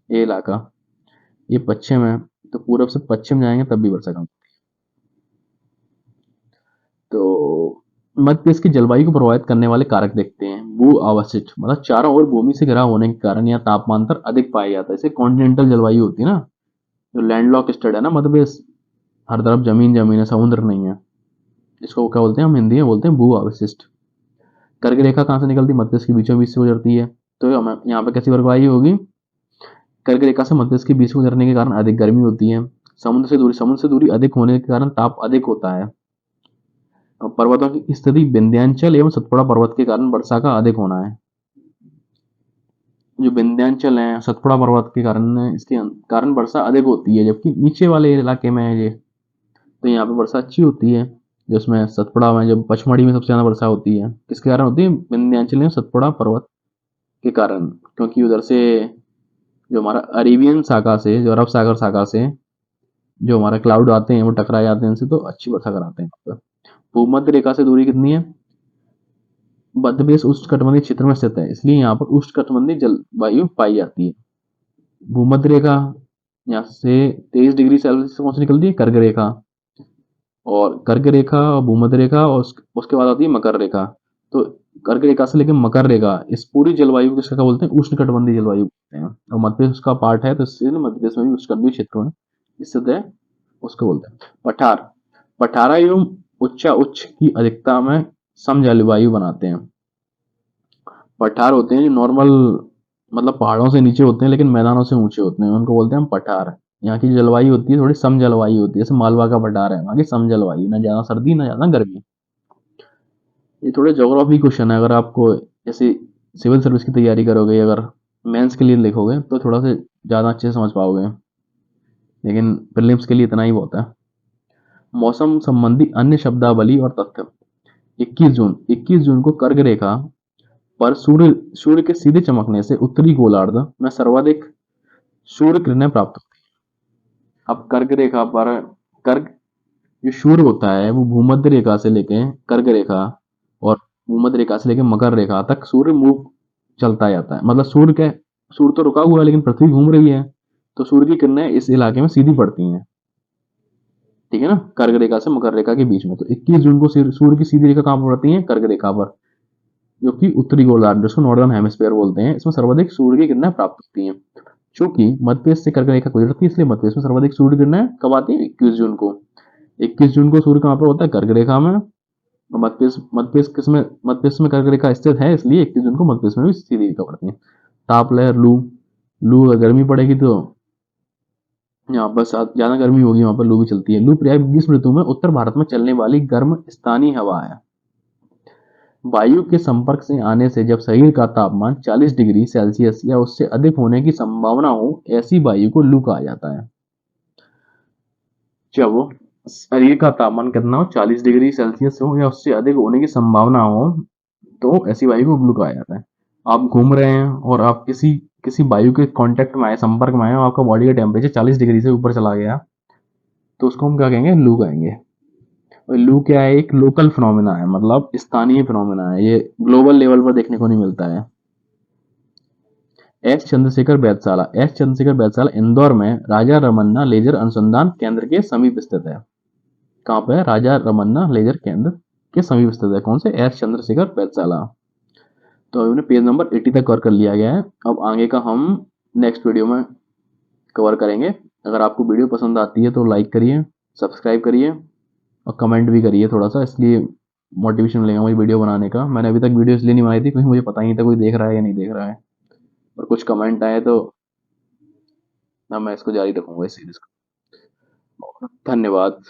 ये इलाका, ये पश्चिम है, तो पूरब से पश्चिम जाएंगे तब भी वर्षा कम होती है। तो मध्य प्रदेश की जलवायु को प्रभावित करने वाले कारक देखते हैं। भू अवशिष्ट, मतलब चारों ओर भूमि से घिरा होने के कारण यहाँ तापमान अंतर अधिक पाया जाता है। जैसे कॉन्टिनेंटल जलवायु होती है ना, जो लैंडलॉक स्टेट है ना मध्य प्रदेश, हर तरफ जमीन जमीन है, समुद्र नहीं है। इसको क्या बोलते हैं, हम हिंदी में बोलते हैं भू अवशिष्ट। कर्क रेखा कहाँ से निकलती है, मध्य प्रदेश के बीचों बीच से गुजरती है। तो हमें यहाँ पे कैसी बर्फबारी होगी, कर्क रेखा से मध्य प्रदेश के बीच में गुजरने के कारण अधिक गर्मी होती है। समुद्र से दूरी अधिक होने के कारण ताप अधिक होता है। और पर्वतों की स्थिति, विंध्याचल एवं सतपुड़ा पर्वत के कारण वर्षा का अधिक होना है। जो विंध्याचल है, सतपुड़ा पर्वत के कारण, इसके कारण वर्षा अधिक होती है, जबकि नीचे वाले इलाके में है ये, तो यहाँ पे वर्षा अच्छी होती है। जिसमें सतपुड़ा में, जो पचमढ़ी में सबसे ज्यादा वर्षा होती है, किसके कारण होती है, विंध्याचल में सतपुड़ा पर्वत के कारण। क्योंकि उधर से जो हमारा अरेबियन शाखा से, जो अरब सागर शाखा से जो हमारे क्लाउड आते हैं वो टकरा जाते हैं इनसे, तो अच्छी वर्षा कराते हैं यहाँ पे। भूमध्य रेखा से दूरी कितनी है, मध्य प्रदेश उष्णकटिबंधीय क्षेत्र में स्थित है, इसलिए यहाँ पर उष्णकटिबंधीय जलवायु पाई जाती है। भूमध्य रेखा यहाँ से 23 डिग्री सेल्सियस से कौन सी निकलती है, कर्क रेखा। और कर्क रेखा और भूमध्य रेखा, और उसके बाद आती है मकर रेखा। तो कर्क रेखा से लेकर मकर रेखा, इस पूरी जलवायु को क्या बोलते हैं, उष्णकटिबंधीय जलवायु बोलते हैं। और मध्य प्रदेश उसका पार्ट है, तो इसलिए मध्य प्रदेश में भी उष्णकटिबंधीय क्षेत्र में स्थित है, उसको बोलते हैं। पठार, पठारा एवं उच्च की अधिकता में सम जलवायु बनाते हैं। पठार होते हैं जो नॉर्मल, मतलब पहाड़ों से नीचे होते हैं लेकिन मैदानों से ऊंचे होते हैं, उनको बोलते हैं हम पठार। यहाँ की जलवायु होती है थोड़ी सम जलवायु होती है, जैसे मालवा का पठार है, वहाँ की सम जलवायु, ना ज्यादा सर्दी ना ज्यादा गर्मी। ये थोड़े ज्योग्राफी क्वेश्चन है, अगर आपको जैसे सिविल सर्विस की तैयारी करोगे, अगर मेंस के लिए लिखोगे तो थोड़ा सा ज्यादा अच्छे से समझ पाओगे, लेकिन प्रीलिम्स के लिए इतना ही बहुत है। मौसम संबंधी अन्य शब्दावली और तथ्य। 21 जून को कर्क रेखा पर सूर्य के सीधे चमकने से उत्तरी गोलार्ध में सर्वाधिक सूर्य किरणें प्राप्त होती है। अब कर्क रेखा पर, कर्क जो सूर्य होता है वो भूमध्य रेखा से लेके कर्क रेखा, और भूमध्य रेखा से लेके मकर रेखा तक सूर्य मूव चलता जाता है। मतलब सूर्य तो रुका हुआ है लेकिन पृथ्वी घूम रही है, तो सूर्य की किरणें इस इलाके में सीधी पड़ती हैं, ठीक है ना, कर्क रेखा से मकर रेखा के बीच में। तो 21 जून को सूर्य की सीधी रेखा कहाँ पर पड़ती है? कर्क रेखा पर, जो कि उत्तरी गोलार्ध, जिसको नॉर्दर्न हेमिस्फीयर बोलते हैं, इसमें सर्वाधिक सूर्य की किरणें प्राप्त होती हैं। चूंकि मध्य से कर्क रेखा गुजरती है, इसलिए मध्य में सर्वाधिक सूर्य किरणें कब आती है? 21 जून को। 21 जून को सूर्य कहाँ पर होता है? कर्क रेखा में। और मध्य में कर्क रेखा स्थित है, इसलिए 21 जून को मध्य में भी सीधी रेखा पड़ती है। ताप लहर, लू, अगर गर्मी पड़ेगी तो यहाँ पर ज्यादा गर्मी होगी, वहां पर लू भी चलती है। लू प्राय ग्रीष्म ऋतु में उत्तर भारत में चलने वाली गर्म स्थानीय हवा है। वायु के संपर्क से आने से जब शरीर का तापमान 40 डिग्री सेल्सियस या उससे अधिक होने की संभावना हो, ऐसी वायु को लू कहा जाता है। जब शरीर का तापमान कितना हो? 40 डिग्री सेल्सियस हो या उससे अधिक होने की संभावना हो, तो ऐसी वायु को लू कहा जाता है। आप घूम रहे हैं और आप किसी किसी वायु के कांटेक्ट में आए, संपर्क में आए, और आपका बॉडी का टेम्परेचर 40 डिग्री से ऊपर चला गया, तो उसको हम क्या कहेंगे? लू कहेंगे। और लू क्या है? एक लोकल फिनोमेना है, मतलब स्थानीय फिनोमेना है, ये ग्लोबल लेवल पर देखने को नहीं मिलता है। एस चंद्रशेखर वेधशाला इंदौर में राजा रमन्ना लेजर अनुसंधान केंद्र के समीप स्थित है। कहाँ पे है? राजा रमन्ना लेजर केंद्र के समीप स्थित है। कौन से? एस चंद्रशेखर वेधशाला। तो हमने पेज नंबर 80 तक कवर कर लिया गया है। अब आगे का हम नेक्स्ट वीडियो में कवर करेंगे। अगर आपको वीडियो पसंद आती है तो लाइक करिए, सब्सक्राइब करिए और कमेंट भी करिए थोड़ा सा, इसलिए मोटिवेशन मिलेगा मुझे वीडियो बनाने का। मैंने अभी तक वीडियो इसलिए नहीं बनाई थी क्योंकि मुझे पता ही नहीं था कोई देख रहा है या नहीं देख रहा है, और कुछ कमेंट आए तो ना मैं इसको जारी रखूंगा इस सीरीज को। धन्यवाद।